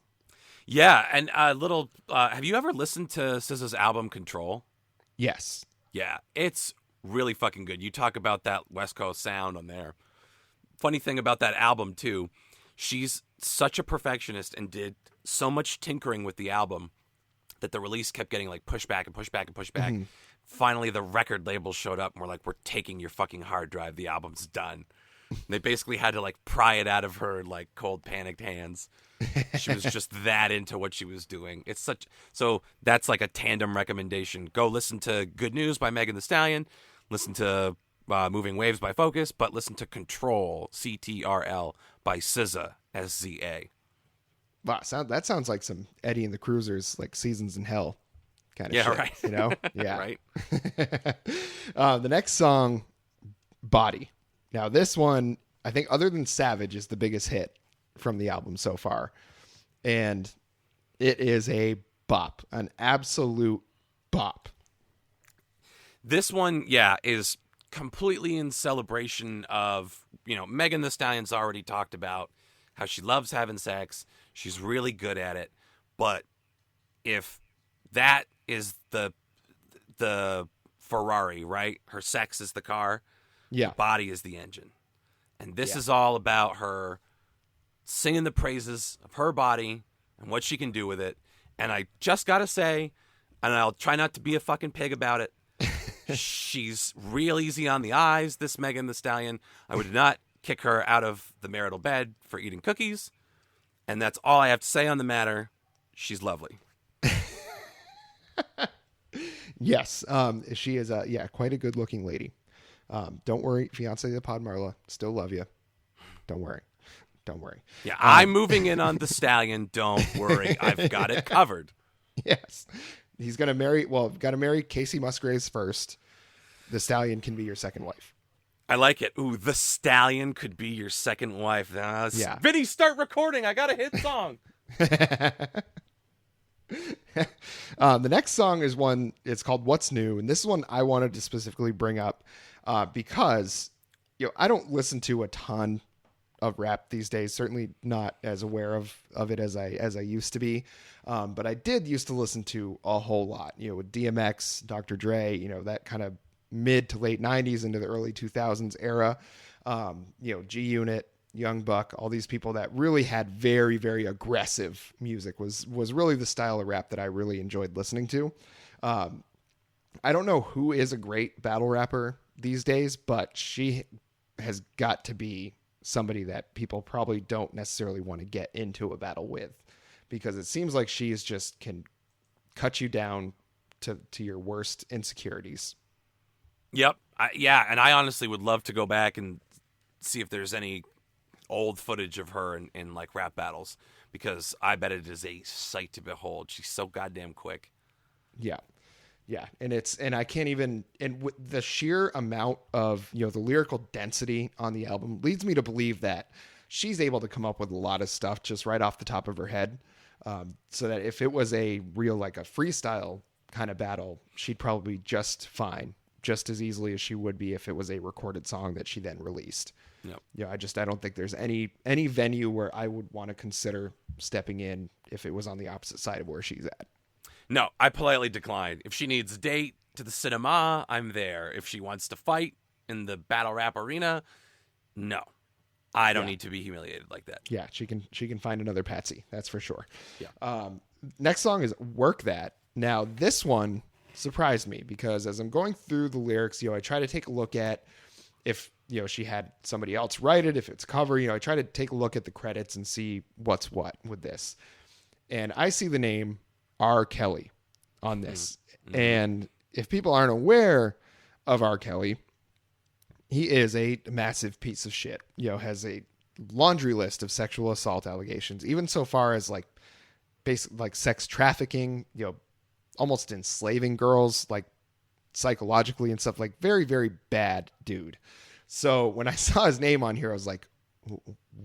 [SPEAKER 2] Yeah. And have you ever listened to SZA's album Control?
[SPEAKER 1] Yes.
[SPEAKER 2] Yeah. It's really fucking good. You talk about that West Coast sound on there. Funny thing about that album, too, she's such a perfectionist and did so much tinkering with the album that the release kept getting like pushback and pushback and pushback. Mm-hmm. Finally, the record label showed up and were like, we're taking your fucking hard drive. The album's done. They basically had to like pry it out of her like cold, panicked hands. She was just that into what she was doing. So that's like a tandem recommendation. Go listen to Good News by Megan Thee Stallion. Listen to Moving Waves by Focus, but listen to Control, CTRL, by SZA, SZA.
[SPEAKER 1] Wow, that sounds like some Eddie and the Cruisers, like Seasons in Hell kind of shit.
[SPEAKER 2] Right.
[SPEAKER 1] Yeah.
[SPEAKER 2] Right.
[SPEAKER 1] The next song, Body. Now, this one, I think other than Savage, is the biggest hit from the album so far. And it is a bop, an absolute bop.
[SPEAKER 2] This one, is completely in celebration of, Megan Thee Stallion's already talked about how she loves having sex. She's really good at it. But if that is the Ferrari, right? Her sex is the car.
[SPEAKER 1] Yeah.
[SPEAKER 2] Her body is the engine. And this is all about her singing the praises of her body and what she can do with it. And I just got to say, and I'll try not to be a fucking pig about it, she's real easy on the eyes, this Megan Thee Stallion. I would not kick her out of the marital bed for eating cookies. And that's all I have to say on the matter. She's lovely.
[SPEAKER 1] Yes. She is quite a good looking lady. Don't worry, fiance of the pod Marla, still love you. Don't worry.
[SPEAKER 2] Yeah, I'm moving in on the stallion. Don't worry. I've got it covered.
[SPEAKER 1] Yes. He's going to marry Casey Musgraves first. The stallion can be your second wife.
[SPEAKER 2] I like it. Ooh, the stallion could be your second wife.
[SPEAKER 1] Yeah.
[SPEAKER 2] Vinny, start recording. I got a hit song.
[SPEAKER 1] The next song is one, it's called What's New. And this is one I wanted to specifically bring up because, I don't listen to a ton of rap these days, certainly not as aware of it as I used to be. But I did used to listen to a whole lot, with DMX, Dr. Dre, that kind of mid to late 90s into the early 2000s era. G Unit, Young Buck, all these people that really had very, very aggressive music was really the style of rap that I really enjoyed listening to. I don't know who is a great battle rapper these days, but she has got to be somebody that people probably don't necessarily want to get into a battle with, because it seems like she's just can cut you down to your worst insecurities.
[SPEAKER 2] Yep. And I honestly would love to go back and see if there's any old footage of her in like rap battles, because I bet it is a sight to behold. She's so goddamn quick.
[SPEAKER 1] Yeah. Yeah, and I can't even, and with the sheer amount of, the lyrical density on the album leads me to believe that she's able to come up with a lot of stuff just right off the top of her head. So that if it was a real, like a freestyle kind of battle, she'd probably be just fine, just as easily as she would be if it was a recorded song that she then released.
[SPEAKER 2] Yep.
[SPEAKER 1] I don't think there's any venue where I would want to consider stepping in if it was on the opposite side of where she's at.
[SPEAKER 2] No, I politely declined. If she needs a date to the cinema, I'm there. If she wants to fight in the battle rap arena, no. I don't need to be humiliated like that.
[SPEAKER 1] Yeah, she can find another Patsy, that's for sure.
[SPEAKER 2] Yeah.
[SPEAKER 1] Next song is Work That. Now, this one surprised me because as I'm going through the lyrics, I try to take a look at if, she had somebody else write it, if it's cover, I try to take a look at the credits and see what's what with this. And I see the name R. Kelly on this. Mm-hmm. And if people aren't aware of R. Kelly, he is a massive piece of shit, has a laundry list of sexual assault allegations, even so far as like basic, like sex trafficking, almost enslaving girls, like psychologically and stuff, like very, very bad dude. So when I saw his name on here, I was like,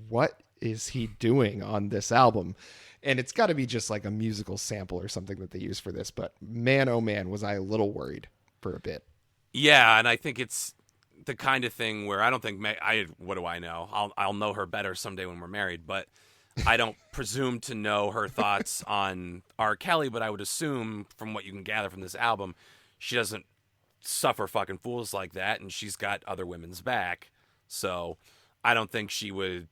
[SPEAKER 1] what is he doing on this album? And it's got to be just like a musical sample or something that they use for this. But man, oh man, was I a little worried for a bit.
[SPEAKER 2] Yeah, and I think it's the kind of thing where I don't think what do I know? I'll know her better someday when we're married, but I don't presume to know her thoughts on R. Kelly, but I would assume from what you can gather from this album, she doesn't suffer fucking fools like that, and she's got other women's back. So I don't think she would.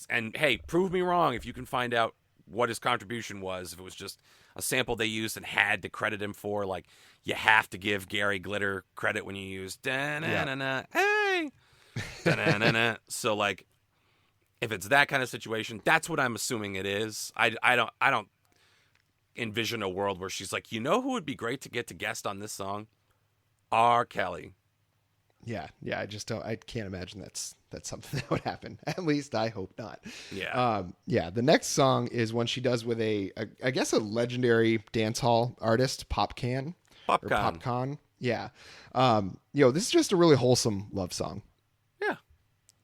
[SPEAKER 2] And hey, prove me wrong if you can find out what his contribution was. If it was just a sample they used and had to credit him for, like you have to give Gary Glitter credit when you use da-na-na-na, hey, da-na-na-na. So like, if it's that kind of situation, that's what I'm assuming it is. I don't envision a world where she's like, who would be great to get to guest on this song? R. Kelly.
[SPEAKER 1] Yeah, I just don't. I can't imagine that's something that would happen. At least I hope not.
[SPEAKER 2] Yeah.
[SPEAKER 1] The next song is one she does with I guess a legendary dance hall artist, Popcan. Popcon. Yeah. This is just a really wholesome love song.
[SPEAKER 2] Yeah.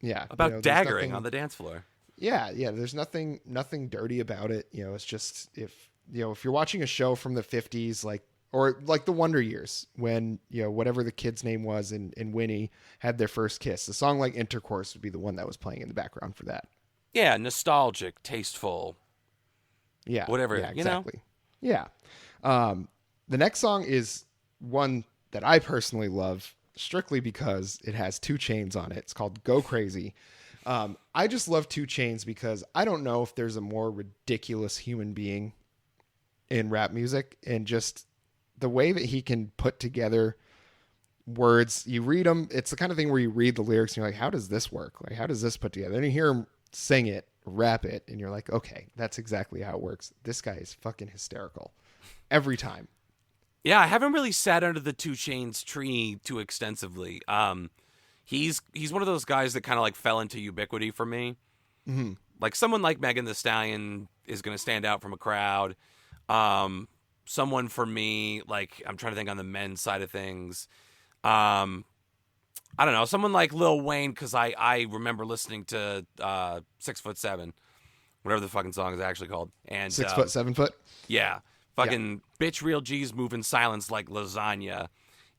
[SPEAKER 1] Yeah.
[SPEAKER 2] About daggering on the dance floor.
[SPEAKER 1] Yeah. There's nothing dirty about it. It's just if you're watching a show from the 50s, or like the Wonder Years when, whatever the kid's name was in Winnie had their first kiss. A song like Intercourse would be the one that was playing in the background for that.
[SPEAKER 2] Yeah, nostalgic, tasteful.
[SPEAKER 1] Yeah.
[SPEAKER 2] Whatever,
[SPEAKER 1] yeah, exactly. Yeah. The next song is one that I personally love strictly because it has 2 Chainz on it. It's called Go Crazy. I just love 2 Chainz because I don't know if there's a more ridiculous human being in rap music, and just the way that he can put together words, you read them. It's the kind of thing where you read the lyrics and you're like, how does this work? Like, how does this put together? And you hear him sing it, rap it, and you're like, okay, that's exactly how it works. This guy is fucking hysterical every time.
[SPEAKER 2] Yeah, I haven't really sat under the 2 Chainz tree too extensively. He's one of those guys that kind of like fell into ubiquity for me.
[SPEAKER 1] Mm-hmm.
[SPEAKER 2] Like someone like Megan Thee Stallion is going to stand out from a crowd. Someone for me, like I'm trying to think on the men's side of things. I don't know, someone like Lil Wayne, because I remember listening to 6 Foot 7, whatever the fucking song is actually called. And
[SPEAKER 1] 6 foot, 7 foot.
[SPEAKER 2] Yeah. Fucking bitch real G's move in silence like lasagna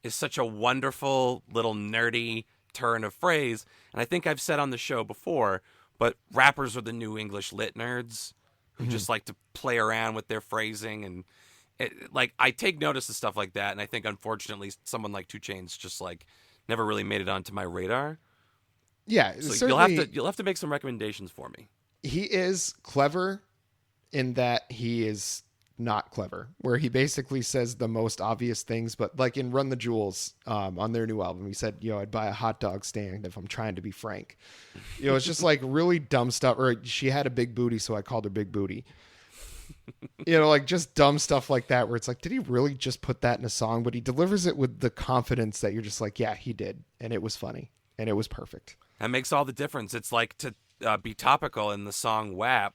[SPEAKER 2] is such a wonderful little nerdy turn of phrase. And I think I've said on the show before, but rappers are the new English lit nerds who just like to play around with their phrasing. And I take notice of stuff like that. And I think, unfortunately, someone like 2 Chainz just like never really made it onto my radar.
[SPEAKER 1] Yeah.
[SPEAKER 2] So you'll have to make some recommendations for me.
[SPEAKER 1] He is clever in that he is not clever, where he basically says the most obvious things, but like in Run the Jewels, on their new album, he said, I'd buy a hot dog stand if I'm trying to be frank. It's just like really dumb stuff. Or she had a big booty, so I called her Big Booty. Like just dumb stuff like that, where it's like, did he really just put that in a song? But he delivers it with the confidence that you're just like, yeah, he did. And it was funny and it was perfect.
[SPEAKER 2] That makes all the difference. It's like to be topical in the song WAP.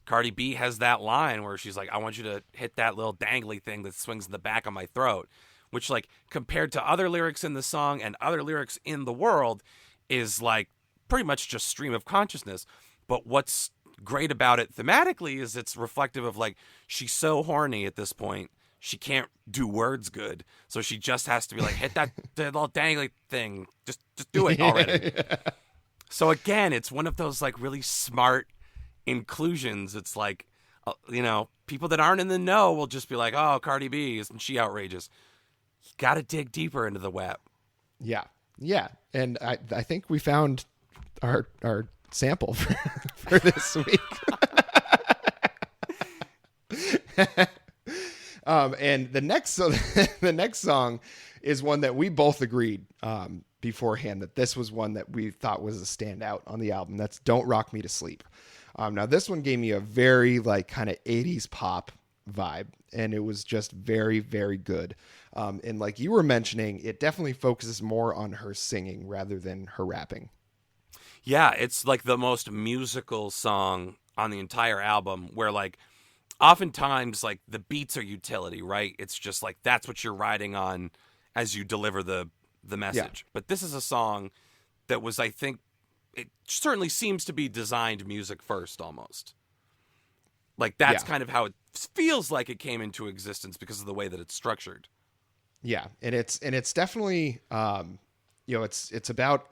[SPEAKER 2] Cardi B has that line where she's like, I want you to hit that little dangly thing that swings in the back of my throat, which, like, compared to other lyrics in the song and other lyrics in the world is, like, pretty much just stream of consciousness. But what's great about it thematically is it's reflective of, like, she's so horny at this point, she can't do words good. So she just has to be like, hit that little dangly thing. Just do it already. So again, it's one of those, like, really smart inclusions. It's like, people that aren't in the know will just be like, oh, Cardi B, isn't she outrageous? You got to dig deeper into the web.
[SPEAKER 1] Yeah. And I think we found our sample for this week. And the next song is one that we both agreed beforehand that this was one that we thought was a standout on the album. That's Don't Rock Me to Sleep. Now this one gave me a very, like, kind of 80s pop vibe, and it was just very, very good. And like you were mentioning, it definitely focuses more on her singing rather than her rapping.
[SPEAKER 2] Yeah, it's like the most musical song on the entire album, where, like, oftentimes, like, the beats are utility, right? It's just like that's what you're riding on as you deliver the message. Yeah. But this is a song that was, I think, it certainly seems to be designed music first, almost. Like, that's kind of how it feels like it came into existence because of the way that it's structured.
[SPEAKER 1] Yeah, and it's definitely it's about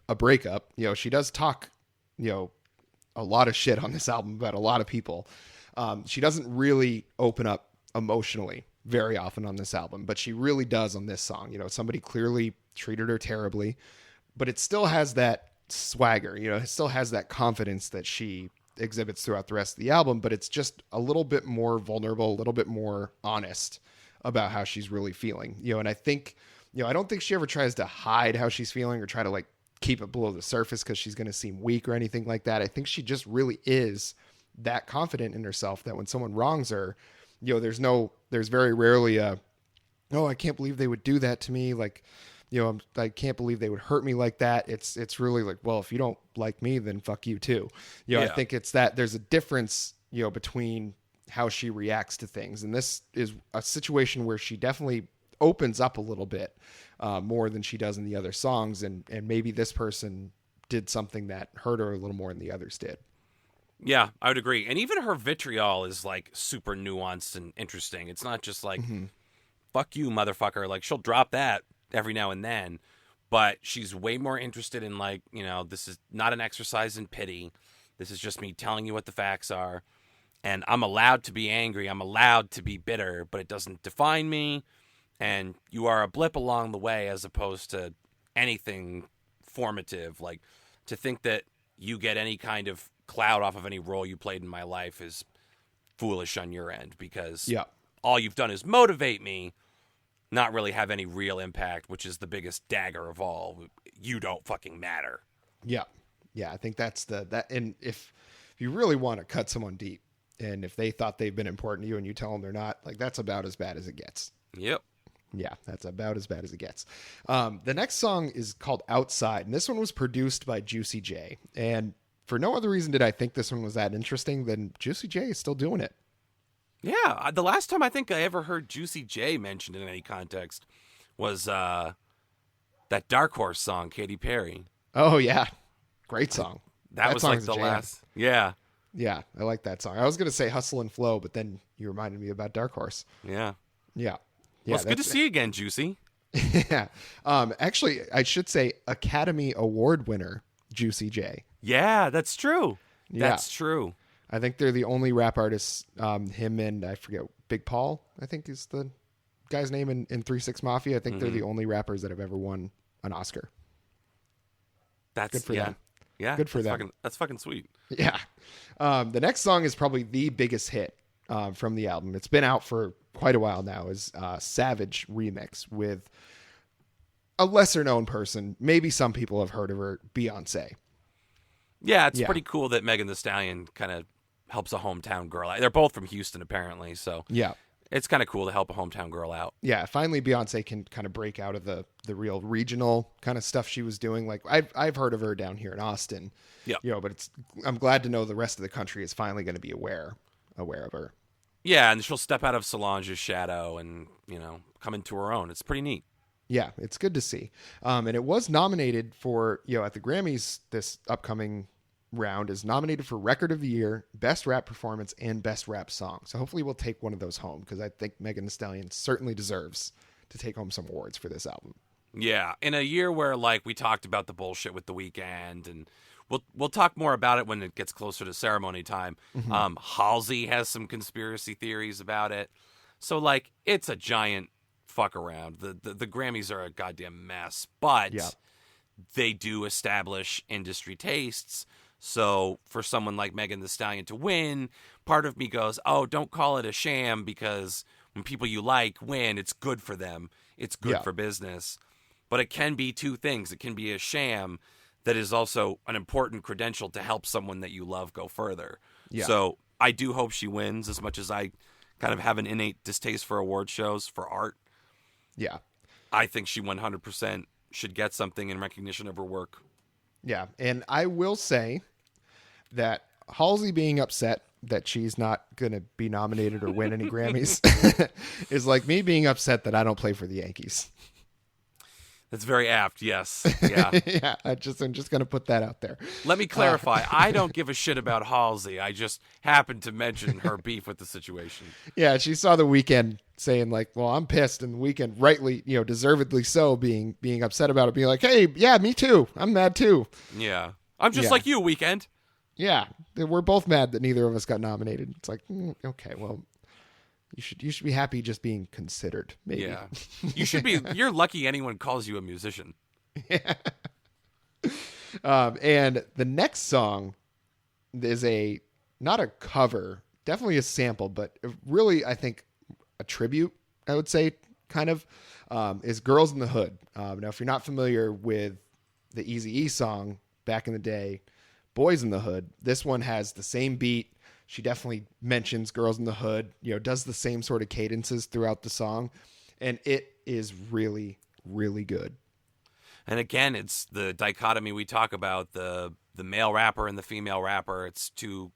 [SPEAKER 1] a breakup. She does talk a lot of shit on this album about a lot of people. She doesn't really open up emotionally very often on this album, but she really does on this song. Somebody clearly treated her terribly, but it still has that swagger. It still has that confidence that she exhibits throughout the rest of the album, but it's just a little bit more vulnerable, a little bit more honest about how she's really feeling. And I think, I don't think she ever tries to hide how she's feeling or try to, like, keep it below the surface because she's going to seem weak or anything like that. I think she just really is that confident in herself that when someone wrongs her, there's very rarely I can't believe they would do that to me. Like, I can't believe they would hurt me like that. It's really like, well, if you don't like me, then fuck you too. I think it's that there's a difference, between how she reacts to things. And this is a situation where she definitely opens up a little bit more than she does in the other songs. And maybe this person did something that hurt her a little more than the others did.
[SPEAKER 2] Yeah, I would agree. And even her vitriol is, like, super nuanced and interesting. It's not just like, fuck you, motherfucker. Like, she'll drop that every now and then, but she's way more interested in, like, this is not an exercise in pity. This is just me telling you what the facts are. And I'm allowed to be angry. I'm allowed to be bitter, but it doesn't define me. And you are a blip along the way as opposed to anything formative. Like, to think that you get any kind of clout off of any role you played in my life is foolish on your end, because all you've done is motivate me, not really have any real impact, which is the biggest dagger of all. You don't fucking matter. Yeah,
[SPEAKER 1] I think that's and if you really want to cut someone deep, and if they thought they've been important to you and you tell them they're not, like, that's about as bad as it gets.
[SPEAKER 2] Yep.
[SPEAKER 1] Yeah, that's about as bad as it gets. The next song is called Outside, and this one was produced by Juicy J. And for no other reason did I think this one was that interesting than Juicy J is still doing it.
[SPEAKER 2] Yeah, the last time I think I ever heard Juicy J mentioned in any context was that Dark Horse song, Katy Perry.
[SPEAKER 1] Oh, yeah. Great song.
[SPEAKER 2] That was like the last. Yeah.
[SPEAKER 1] Yeah, I like that song. I was going to say Hustle and Flow, but then you reminded me about Dark Horse.
[SPEAKER 2] Yeah.
[SPEAKER 1] Yeah.
[SPEAKER 2] Well, it's good to see you again, Juicy.
[SPEAKER 1] Yeah. Actually, I should say Academy Award winner, Juicy J.
[SPEAKER 2] Yeah, that's true. That's true.
[SPEAKER 1] I think they're the only rap artists, him and I forget, Big Paul, I think is the guy's name in 3 6 Mafia. I think they're the only rappers that have ever won an Oscar.
[SPEAKER 2] That's
[SPEAKER 1] good for them.
[SPEAKER 2] Yeah.
[SPEAKER 1] Good for them.
[SPEAKER 2] That's fucking sweet.
[SPEAKER 1] Yeah. The next song is probably the biggest hit from the album. It's been out for quite a while now, is Savage Remix with a lesser known person. Maybe some people have heard of her, Beyonce.
[SPEAKER 2] Yeah, it's pretty cool that Megan Thee Stallion kind of helps a hometown girl. They're both from Houston, apparently. So
[SPEAKER 1] yeah,
[SPEAKER 2] It's kind of cool to help a hometown girl out.
[SPEAKER 1] Yeah, finally Beyonce can kind of break out of the real regional kind of stuff she was doing. Like I've heard of her down here in Austin,
[SPEAKER 2] Yeah.
[SPEAKER 1] But I'm glad to know the rest of the country is finally going to be aware of her.
[SPEAKER 2] Yeah, and she'll step out of Solange's shadow and, come into her own. It's pretty neat.
[SPEAKER 1] Yeah, it's good to see. And it was nominated for, at the Grammys this upcoming round is nominated for Record of the Year, Best Rap Performance, and Best Rap Song. So hopefully we'll take one of those home because I think Megan Thee Stallion certainly deserves to take home some awards for this album.
[SPEAKER 2] Yeah, in a year where we talked about the bullshit with The Weeknd, and we'll talk more about it when it gets closer to ceremony time.
[SPEAKER 1] Mm-hmm.
[SPEAKER 2] Halsey has some conspiracy theories about it, so it's a giant fuck around. The Grammys are a goddamn mess, but they do establish industry tastes. So for someone like Megan Thee Stallion to win, part of me goes, oh, don't call it a sham, because when people you like win, it's good for them. It's good for business. But it can be two things. It can be a sham that is also an important credential to help someone that you love go further. Yeah. So I do hope she wins, as much as I kind of have an innate distaste for award shows, for art.
[SPEAKER 1] Yeah.
[SPEAKER 2] I think she 100% should get something in recognition of her work.
[SPEAKER 1] Yeah, and I will say that Halsey being upset that she's not going to be nominated or win any Grammys is like me being upset that I don't play for the Yankees.
[SPEAKER 2] That's very apt, yes. Yeah.
[SPEAKER 1] Yeah, I'm just going to put that out there.
[SPEAKER 2] Let me clarify. I don't give a shit about Halsey. I just happened to mention her beef with the situation.
[SPEAKER 1] Yeah, she saw The Weeknd saying well, I'm pissed, and The Weeknd rightly, deservedly so, being upset about it, being like, hey, yeah, me too. I'm mad too.
[SPEAKER 2] Yeah. I'm just like you, Weeknd.
[SPEAKER 1] Yeah. We're both mad that neither of us got nominated. It's like, okay, well, you should be happy just being considered, maybe.
[SPEAKER 2] Yeah. You're lucky anyone calls you a musician.
[SPEAKER 1] Yeah. And the next song is not a cover, definitely a sample, but really, I think, a tribute, I would say, kind of, is Girls in the Hood. Now, if you're not familiar with the Eazy-E song back in the day, Boys in the Hood, this one has the same beat. She definitely mentions Girls in the Hood, does the same sort of cadences throughout the song. And it is really, really good.
[SPEAKER 2] And again, it's the dichotomy we talk about, the male rapper and the female rapper. It's two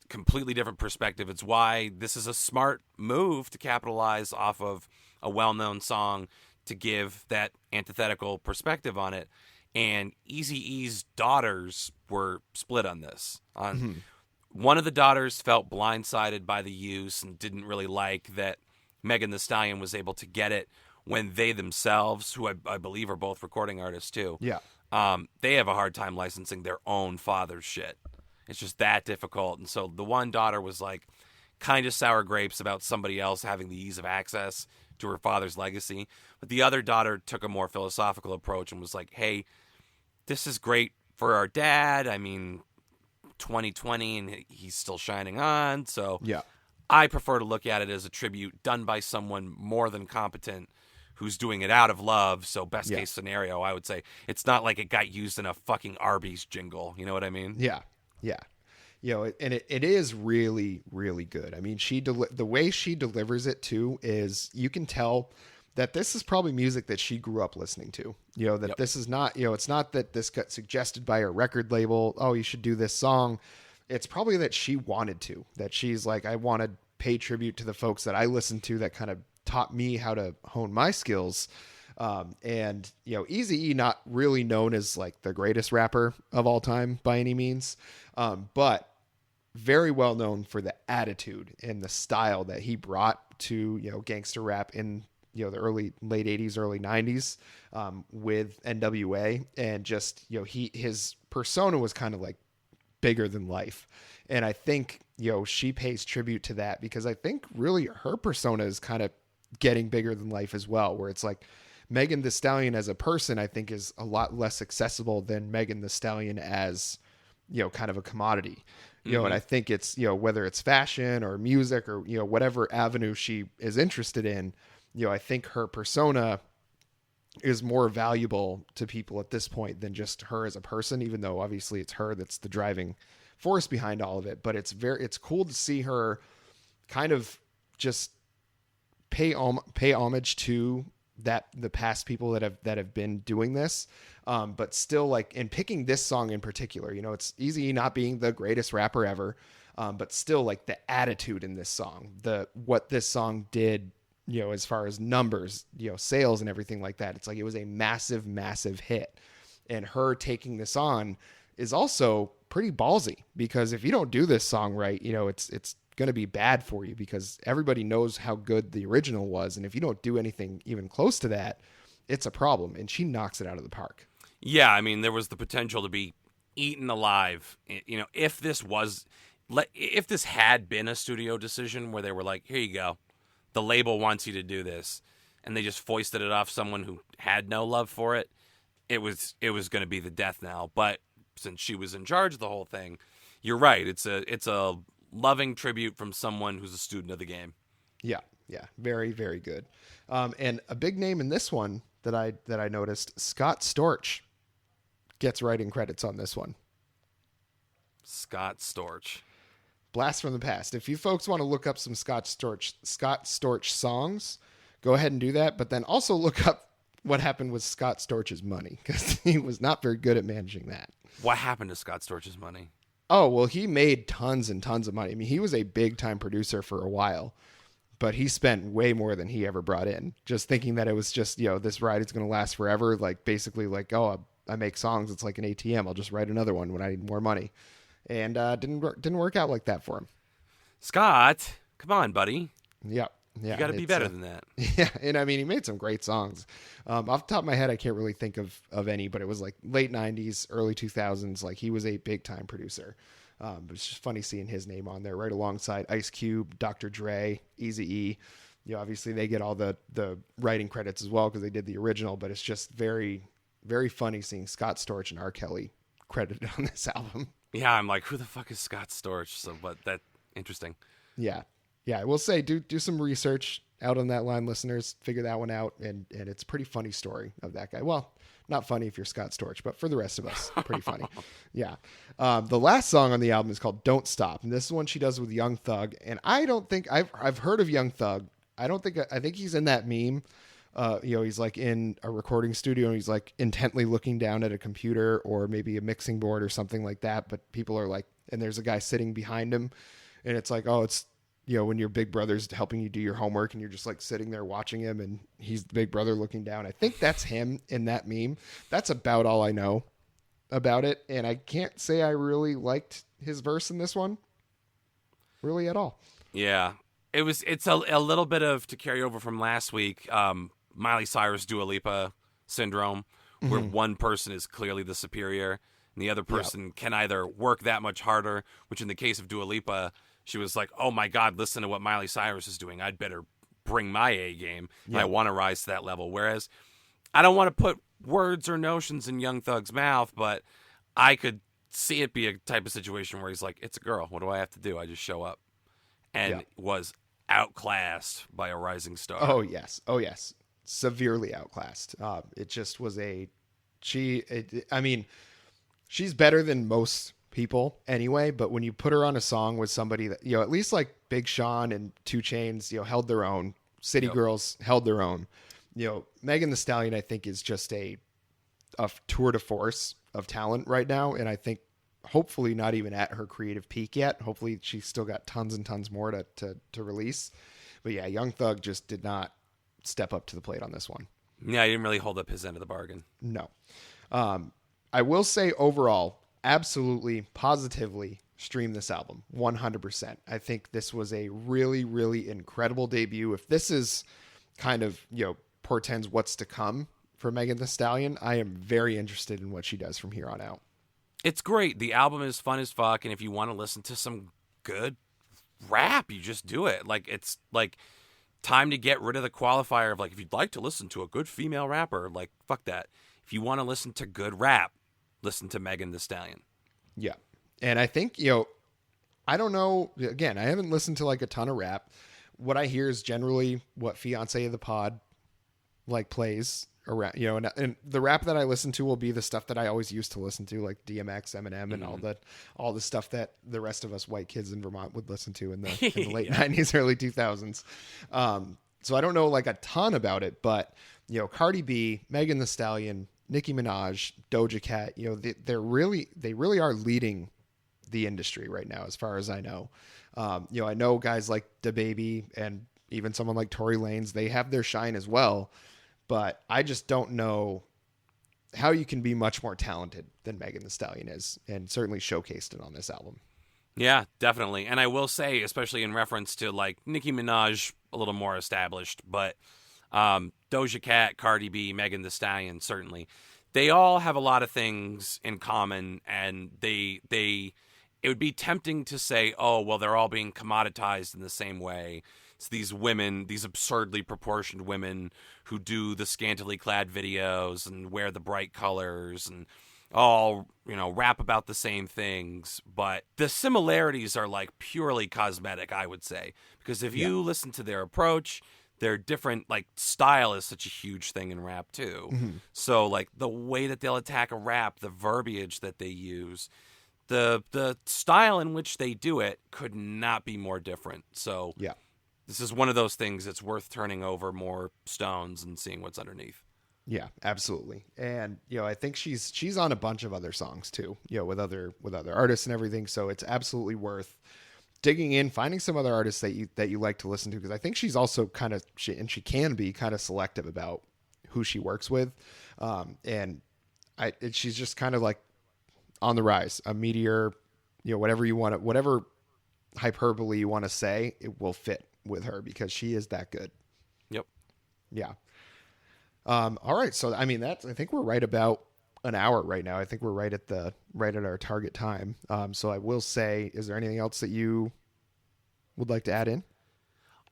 [SPEAKER 2] completely different perspective. It's why this is a smart move to capitalize off of a well-known song to give that antithetical perspective on it. And Eazy-E's daughters were split on this. One of the daughters felt blindsided by the use and didn't really like that Megan Thee Stallion was able to get it when they themselves, who I believe are both recording artists too, they have a hard time licensing their own father's shit. It's just that difficult. And so the one daughter was kind of sour grapes about somebody else having the ease of access to her father's legacy. But the other daughter took a more philosophical approach and was like, hey, this is great for our dad. I mean, 2020 and he's still shining on. So I prefer to look at it as a tribute done by someone more than competent who's doing it out of love. So best case scenario, I would say it's not like it got used in a fucking Arby's jingle. You know what I mean?
[SPEAKER 1] Yeah. Yeah. And it is really, really good. I mean, the way she delivers it too is you can tell that this is probably music that she grew up listening to, this is not, it's not that this got suggested by her record label. Oh, you should do this song. It's probably that she wanted to, that she's like, I want to pay tribute to the folks that I listened to that kind of taught me how to hone my skills. And Eazy-E, not really known as the greatest rapper of all time by any means. But very well known for the attitude and the style that he brought to, gangster rap in, the late 80s, early 90s, with NWA. And just, his persona was kind of bigger than life. And I think, she pays tribute to that because I think really her persona is kind of getting bigger than life as well, where it's Megan Thee Stallion as a person, I think, is a lot less accessible than Megan Thee Stallion as, kind of a commodity. And I think it's, whether it's fashion or music or, whatever avenue she is interested in, I think her persona is more valuable to people at this point than just her as a person, even though obviously it's her that's the driving force behind all of it. But it's cool to see her kind of just pay homage to the past people that have been doing this. But still, like, in picking this song in particular, you know, it's easy not being the greatest rapper ever. But still, like, the attitude in this song, what this song did, you know, as far as numbers, you know, sales and everything like that. It's like, it was a massive, massive hit. And her taking this on is also pretty ballsy, because if you don't do this song right, you know, it's going to be bad for you, because everybody knows how good the original was. And if you don't do anything even close to that, it's a problem. And she knocks it out of the park.
[SPEAKER 2] Yeah. I mean, there was the potential to be eaten alive. You know, if this had been a studio decision where they were like, here you go, the label wants you to do this, and they just foisted it off someone who had no love for it, it was going to be the death knell. But since she was in charge of the whole thing, you're right. It's a loving tribute from someone who's a student of the game.
[SPEAKER 1] Yeah. Very, very good. And a big name in this one that I noticed, Scott Storch gets writing credits on this one.
[SPEAKER 2] Scott Storch.
[SPEAKER 1] Blast from the past. If you folks want to look up some Scott Storch songs, go ahead and do that. But then also look up what happened with Scott Storch's money, because he was not very good at managing that.
[SPEAKER 2] What happened to Scott Storch's money?
[SPEAKER 1] Oh, well, he made tons and tons of money. I mean, he was a big time producer for a while, but he spent way more than he ever brought in, just thinking that it was just, you know, this ride is going to last forever. Like, basically like, oh, I make songs. It's like an ATM. I'll just write another one when I need more money. And didn't work out like that for him.
[SPEAKER 2] Scott, come on, buddy.
[SPEAKER 1] Yeah.
[SPEAKER 2] You got to be better than that.
[SPEAKER 1] Yeah, and I mean, he made some great songs. Off the top of my head, I can't really think of any, but it was like late 90s, early 2000s. Like, he was a big-time producer. But it's just funny seeing his name on there right alongside Ice Cube, Dr. Dre, Eazy-E. You know, obviously, they get all the writing credits as well because they did the original, but it's just very, very funny seeing Scott Storch and R. Kelly credited on this album.
[SPEAKER 2] Yeah, I'm like, who the fuck is Scott Storch? So, but that interesting.
[SPEAKER 1] Yeah, I will say, do some research out on that line, listeners. Figure that one out, and it's a pretty funny story of that guy. Well, not funny if you're Scott Storch, but for the rest of us, pretty funny. Yeah. The last song on the album is called "Don't Stop," and this is one she does with Young Thug. And I don't think I've heard of Young Thug. I think he's in that meme. You know, he's like in a recording studio and he's like intently looking down at a computer or maybe a mixing board or something like that. But people are like, and there's a guy sitting behind him, and it's like, oh, it's, you know, when your big brother's helping you do your homework and you're just like sitting there watching him and he's the big brother looking down. I think that's him in that meme. That's about all I know about it. And I can't say I really liked his verse in this one really at all.
[SPEAKER 2] Yeah, it's a little bit of, to carry over from last week, Miley Cyrus Dua Lipa syndrome, where one person is clearly the superior and the other person can either work that much harder, which in the case of Dua Lipa, she was like, oh my God, listen to what Miley Cyrus is doing. I'd better bring my A game. And I want to rise to that level. Whereas I don't want to put words or notions in Young Thug's mouth, but I could see it be a type of situation where he's like, it's a girl. What do I have to do? I just show up. And was outclassed by a rising star.
[SPEAKER 1] Oh, yes. Severely outclassed. It just was she's better than most people anyway, but when you put her on a song with somebody that, you know, at least like Big Sean and 2 Chainz, you know, held their own, City Girls held their own, you know, Megan Thee Stallion, I think, is just a tour de force of talent right now. And I think hopefully not even at her creative peak yet. Hopefully she's still got tons and tons more to release. But yeah, Young Thug just did not step up to the plate on this one.
[SPEAKER 2] Yeah, he didn't really hold up his end of the bargain.
[SPEAKER 1] No. I will say overall, absolutely, positively stream this album 100%. I think this was a really, really incredible debut. If this is kind of, you know, portends what's to come for Megan Thee Stallion, I am very interested in what she does from here on out.
[SPEAKER 2] It's great. The album is fun as fuck, and if you want to listen to some good rap, you just do it. Like, it's like time to get rid of the qualifier of like, if you'd like to listen to a good female rapper, like, fuck that. If you want to listen to good rap, listen to Megan Thee Stallion. Yeah.
[SPEAKER 1] And I think, you know, I don't know, again, I haven't listened to like a ton of rap. What I hear is generally what Fiance of the Pod like plays around, you know, and the rap that I listen to will be the stuff that I always used to listen to, like DMX, Eminem, and all the stuff that the rest of us white kids in Vermont would listen to in the late 90s, early 2000s. So I don't know like a ton about it, but Cardi B, Megan Thee Stallion, Nicki Minaj, Doja Cat, they really are leading the industry right now, as far as I know. I know guys like DaBaby and even someone like Tory Lanez, they have their shine as well, but I just don't know how you can be much more talented than Megan Thee Stallion is, and certainly showcased it on this album.
[SPEAKER 2] Yeah, definitely. And I will say, especially in reference to like Nicki Minaj, a little more established, but Doja Cat, Cardi B, Megan Thee Stallion, certainly, they all have a lot of things in common, and it would be tempting to say, oh, well, they're all being commoditized in the same way. It's these women, these absurdly proportioned women who do the scantily clad videos and wear the bright colors and all, rap about the same things. But the similarities are like purely cosmetic, I would say. Because if you listen to their approach, their different, like, style is such a huge thing in rap too. Mm-hmm. So like the way that they'll attack a rap, the verbiage that they use, the style in which they do it could not be more different. So
[SPEAKER 1] yeah.
[SPEAKER 2] This is one of those things that's worth turning over more stones and seeing what's underneath.
[SPEAKER 1] Yeah, absolutely. And, I think she's on a bunch of other songs too, with other artists and everything. So it's absolutely worth digging in, finding some other artists that you like to listen to. Cause I think she's also she can be kind of selective about who she works with. She's just kind of like on the rise, a meteor, whatever hyperbole you want to say, it will fit with her because she is that good.
[SPEAKER 2] Yep.
[SPEAKER 1] Yeah. All right. So, I think we're right about an hour right now. I think we're right at our target time. So I will say, is there anything else that you would like to add in?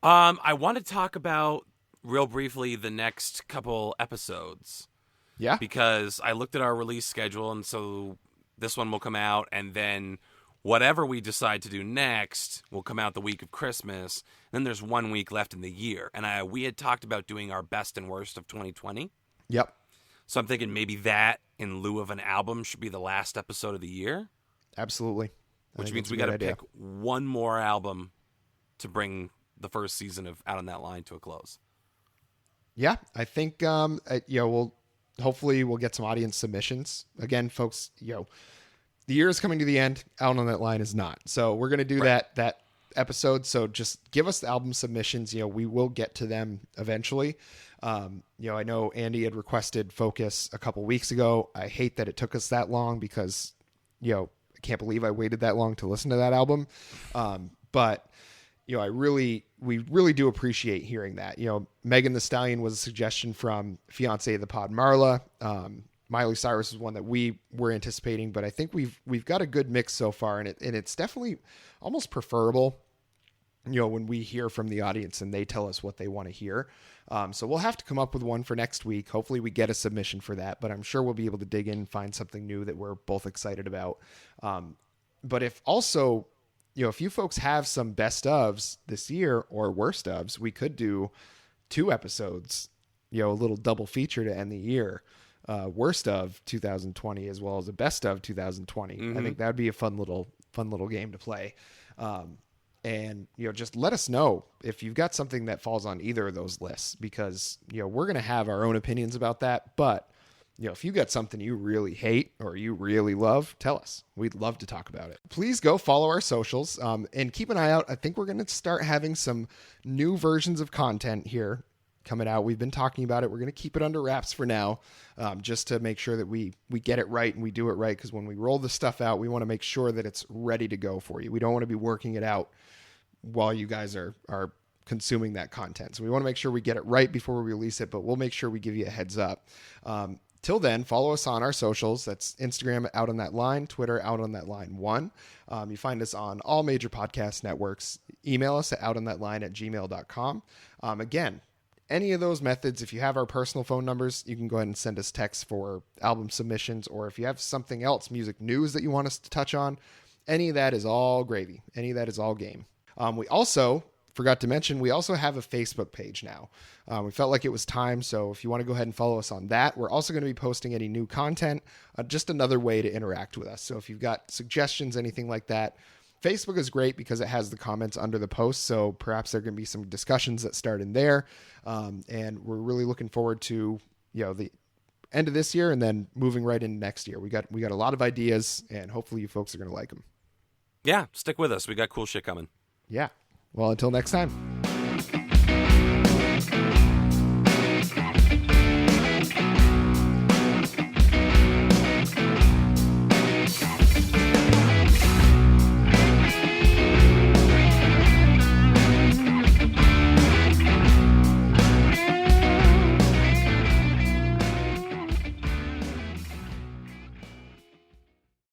[SPEAKER 2] I want to talk about real briefly the next couple episodes.
[SPEAKER 1] Yeah.
[SPEAKER 2] Because I looked at our release schedule, and so this one will come out, and then whatever we decide to do next will come out the week of Christmas. Then there's 1 week left in the year. And we had talked about doing our best and worst of 2020.
[SPEAKER 1] Yep.
[SPEAKER 2] So I'm thinking maybe that, in lieu of an album, should be the last episode of the year.
[SPEAKER 1] Absolutely.
[SPEAKER 2] Which means we got to pick one more album to bring the first season of Out on That Line to a close.
[SPEAKER 1] Yeah. I think, hopefully we'll get some audience submissions. Again, folks, the year is coming to the end. Out on That Line is not. So we're going to do that episode. So just give us the album submissions. We will get to them eventually. I know Andy had requested Focus a couple weeks ago. I hate that it took us that long because, I can't believe I waited that long to listen to that album. But we really do appreciate hearing that. Megan Thee Stallion was a suggestion from Fiancé of the Pod Marla. Miley Cyrus is one that we were anticipating, but I think we've got a good mix so far, and it's definitely almost preferable, when we hear from the audience and they tell us what they want to hear. So we'll have to come up with one for next week. Hopefully we get a submission for that, but I'm sure we'll be able to dig in and find something new that we're both excited about. But if also, if you folks have some best ofs this year or worst ofs, we could do 2 episodes, a little double feature to end the year. Worst of 2020 as well as a best of 2020. Mm-hmm. I think that'd be a fun little game to play. And just let us know if you've got something that falls on either of those lists, because we're going to have our own opinions about that. But if you got something you really hate or you really love, tell us. We'd love to talk about it. Please go follow our socials and keep an eye out. I think we're going to start having some new versions of content here coming out. We've been talking about it. We're going to keep it under wraps for now, just to make sure that we get it right and we do it right. Because when we roll this stuff out, we want to make sure that it's ready to go for you. We don't want to be working it out while you guys are consuming that content. So we want to make sure we get it right before we release it, but we'll make sure we give you a heads up. Till then, follow us on our socials. That's Instagram, Out on That Line, Twitter, Out on That Line 1. You find us on all major podcast networks. Email us at outonthatline@gmail.com. Again, any of those methods, if you have our personal phone numbers, you can go ahead and send us texts for album submissions, or if you have something else, music news that you want us to touch on, any of that is all gravy. Any of that is all game. We also forgot to mention, we also have a Facebook page now. We felt like it was time, so if you want to go ahead and follow us on that, we're also going to be posting any new content, just another way to interact with us. So if you've got suggestions, anything like that, Facebook is great because it has the comments under the post. So perhaps there can be some discussions that start in there. And we're really looking forward to, the end of this year and then moving right into next year. We got a lot of ideas, and hopefully you folks are going to like them.
[SPEAKER 2] Yeah, stick with us. We got cool shit coming.
[SPEAKER 1] Yeah. Well, until next time.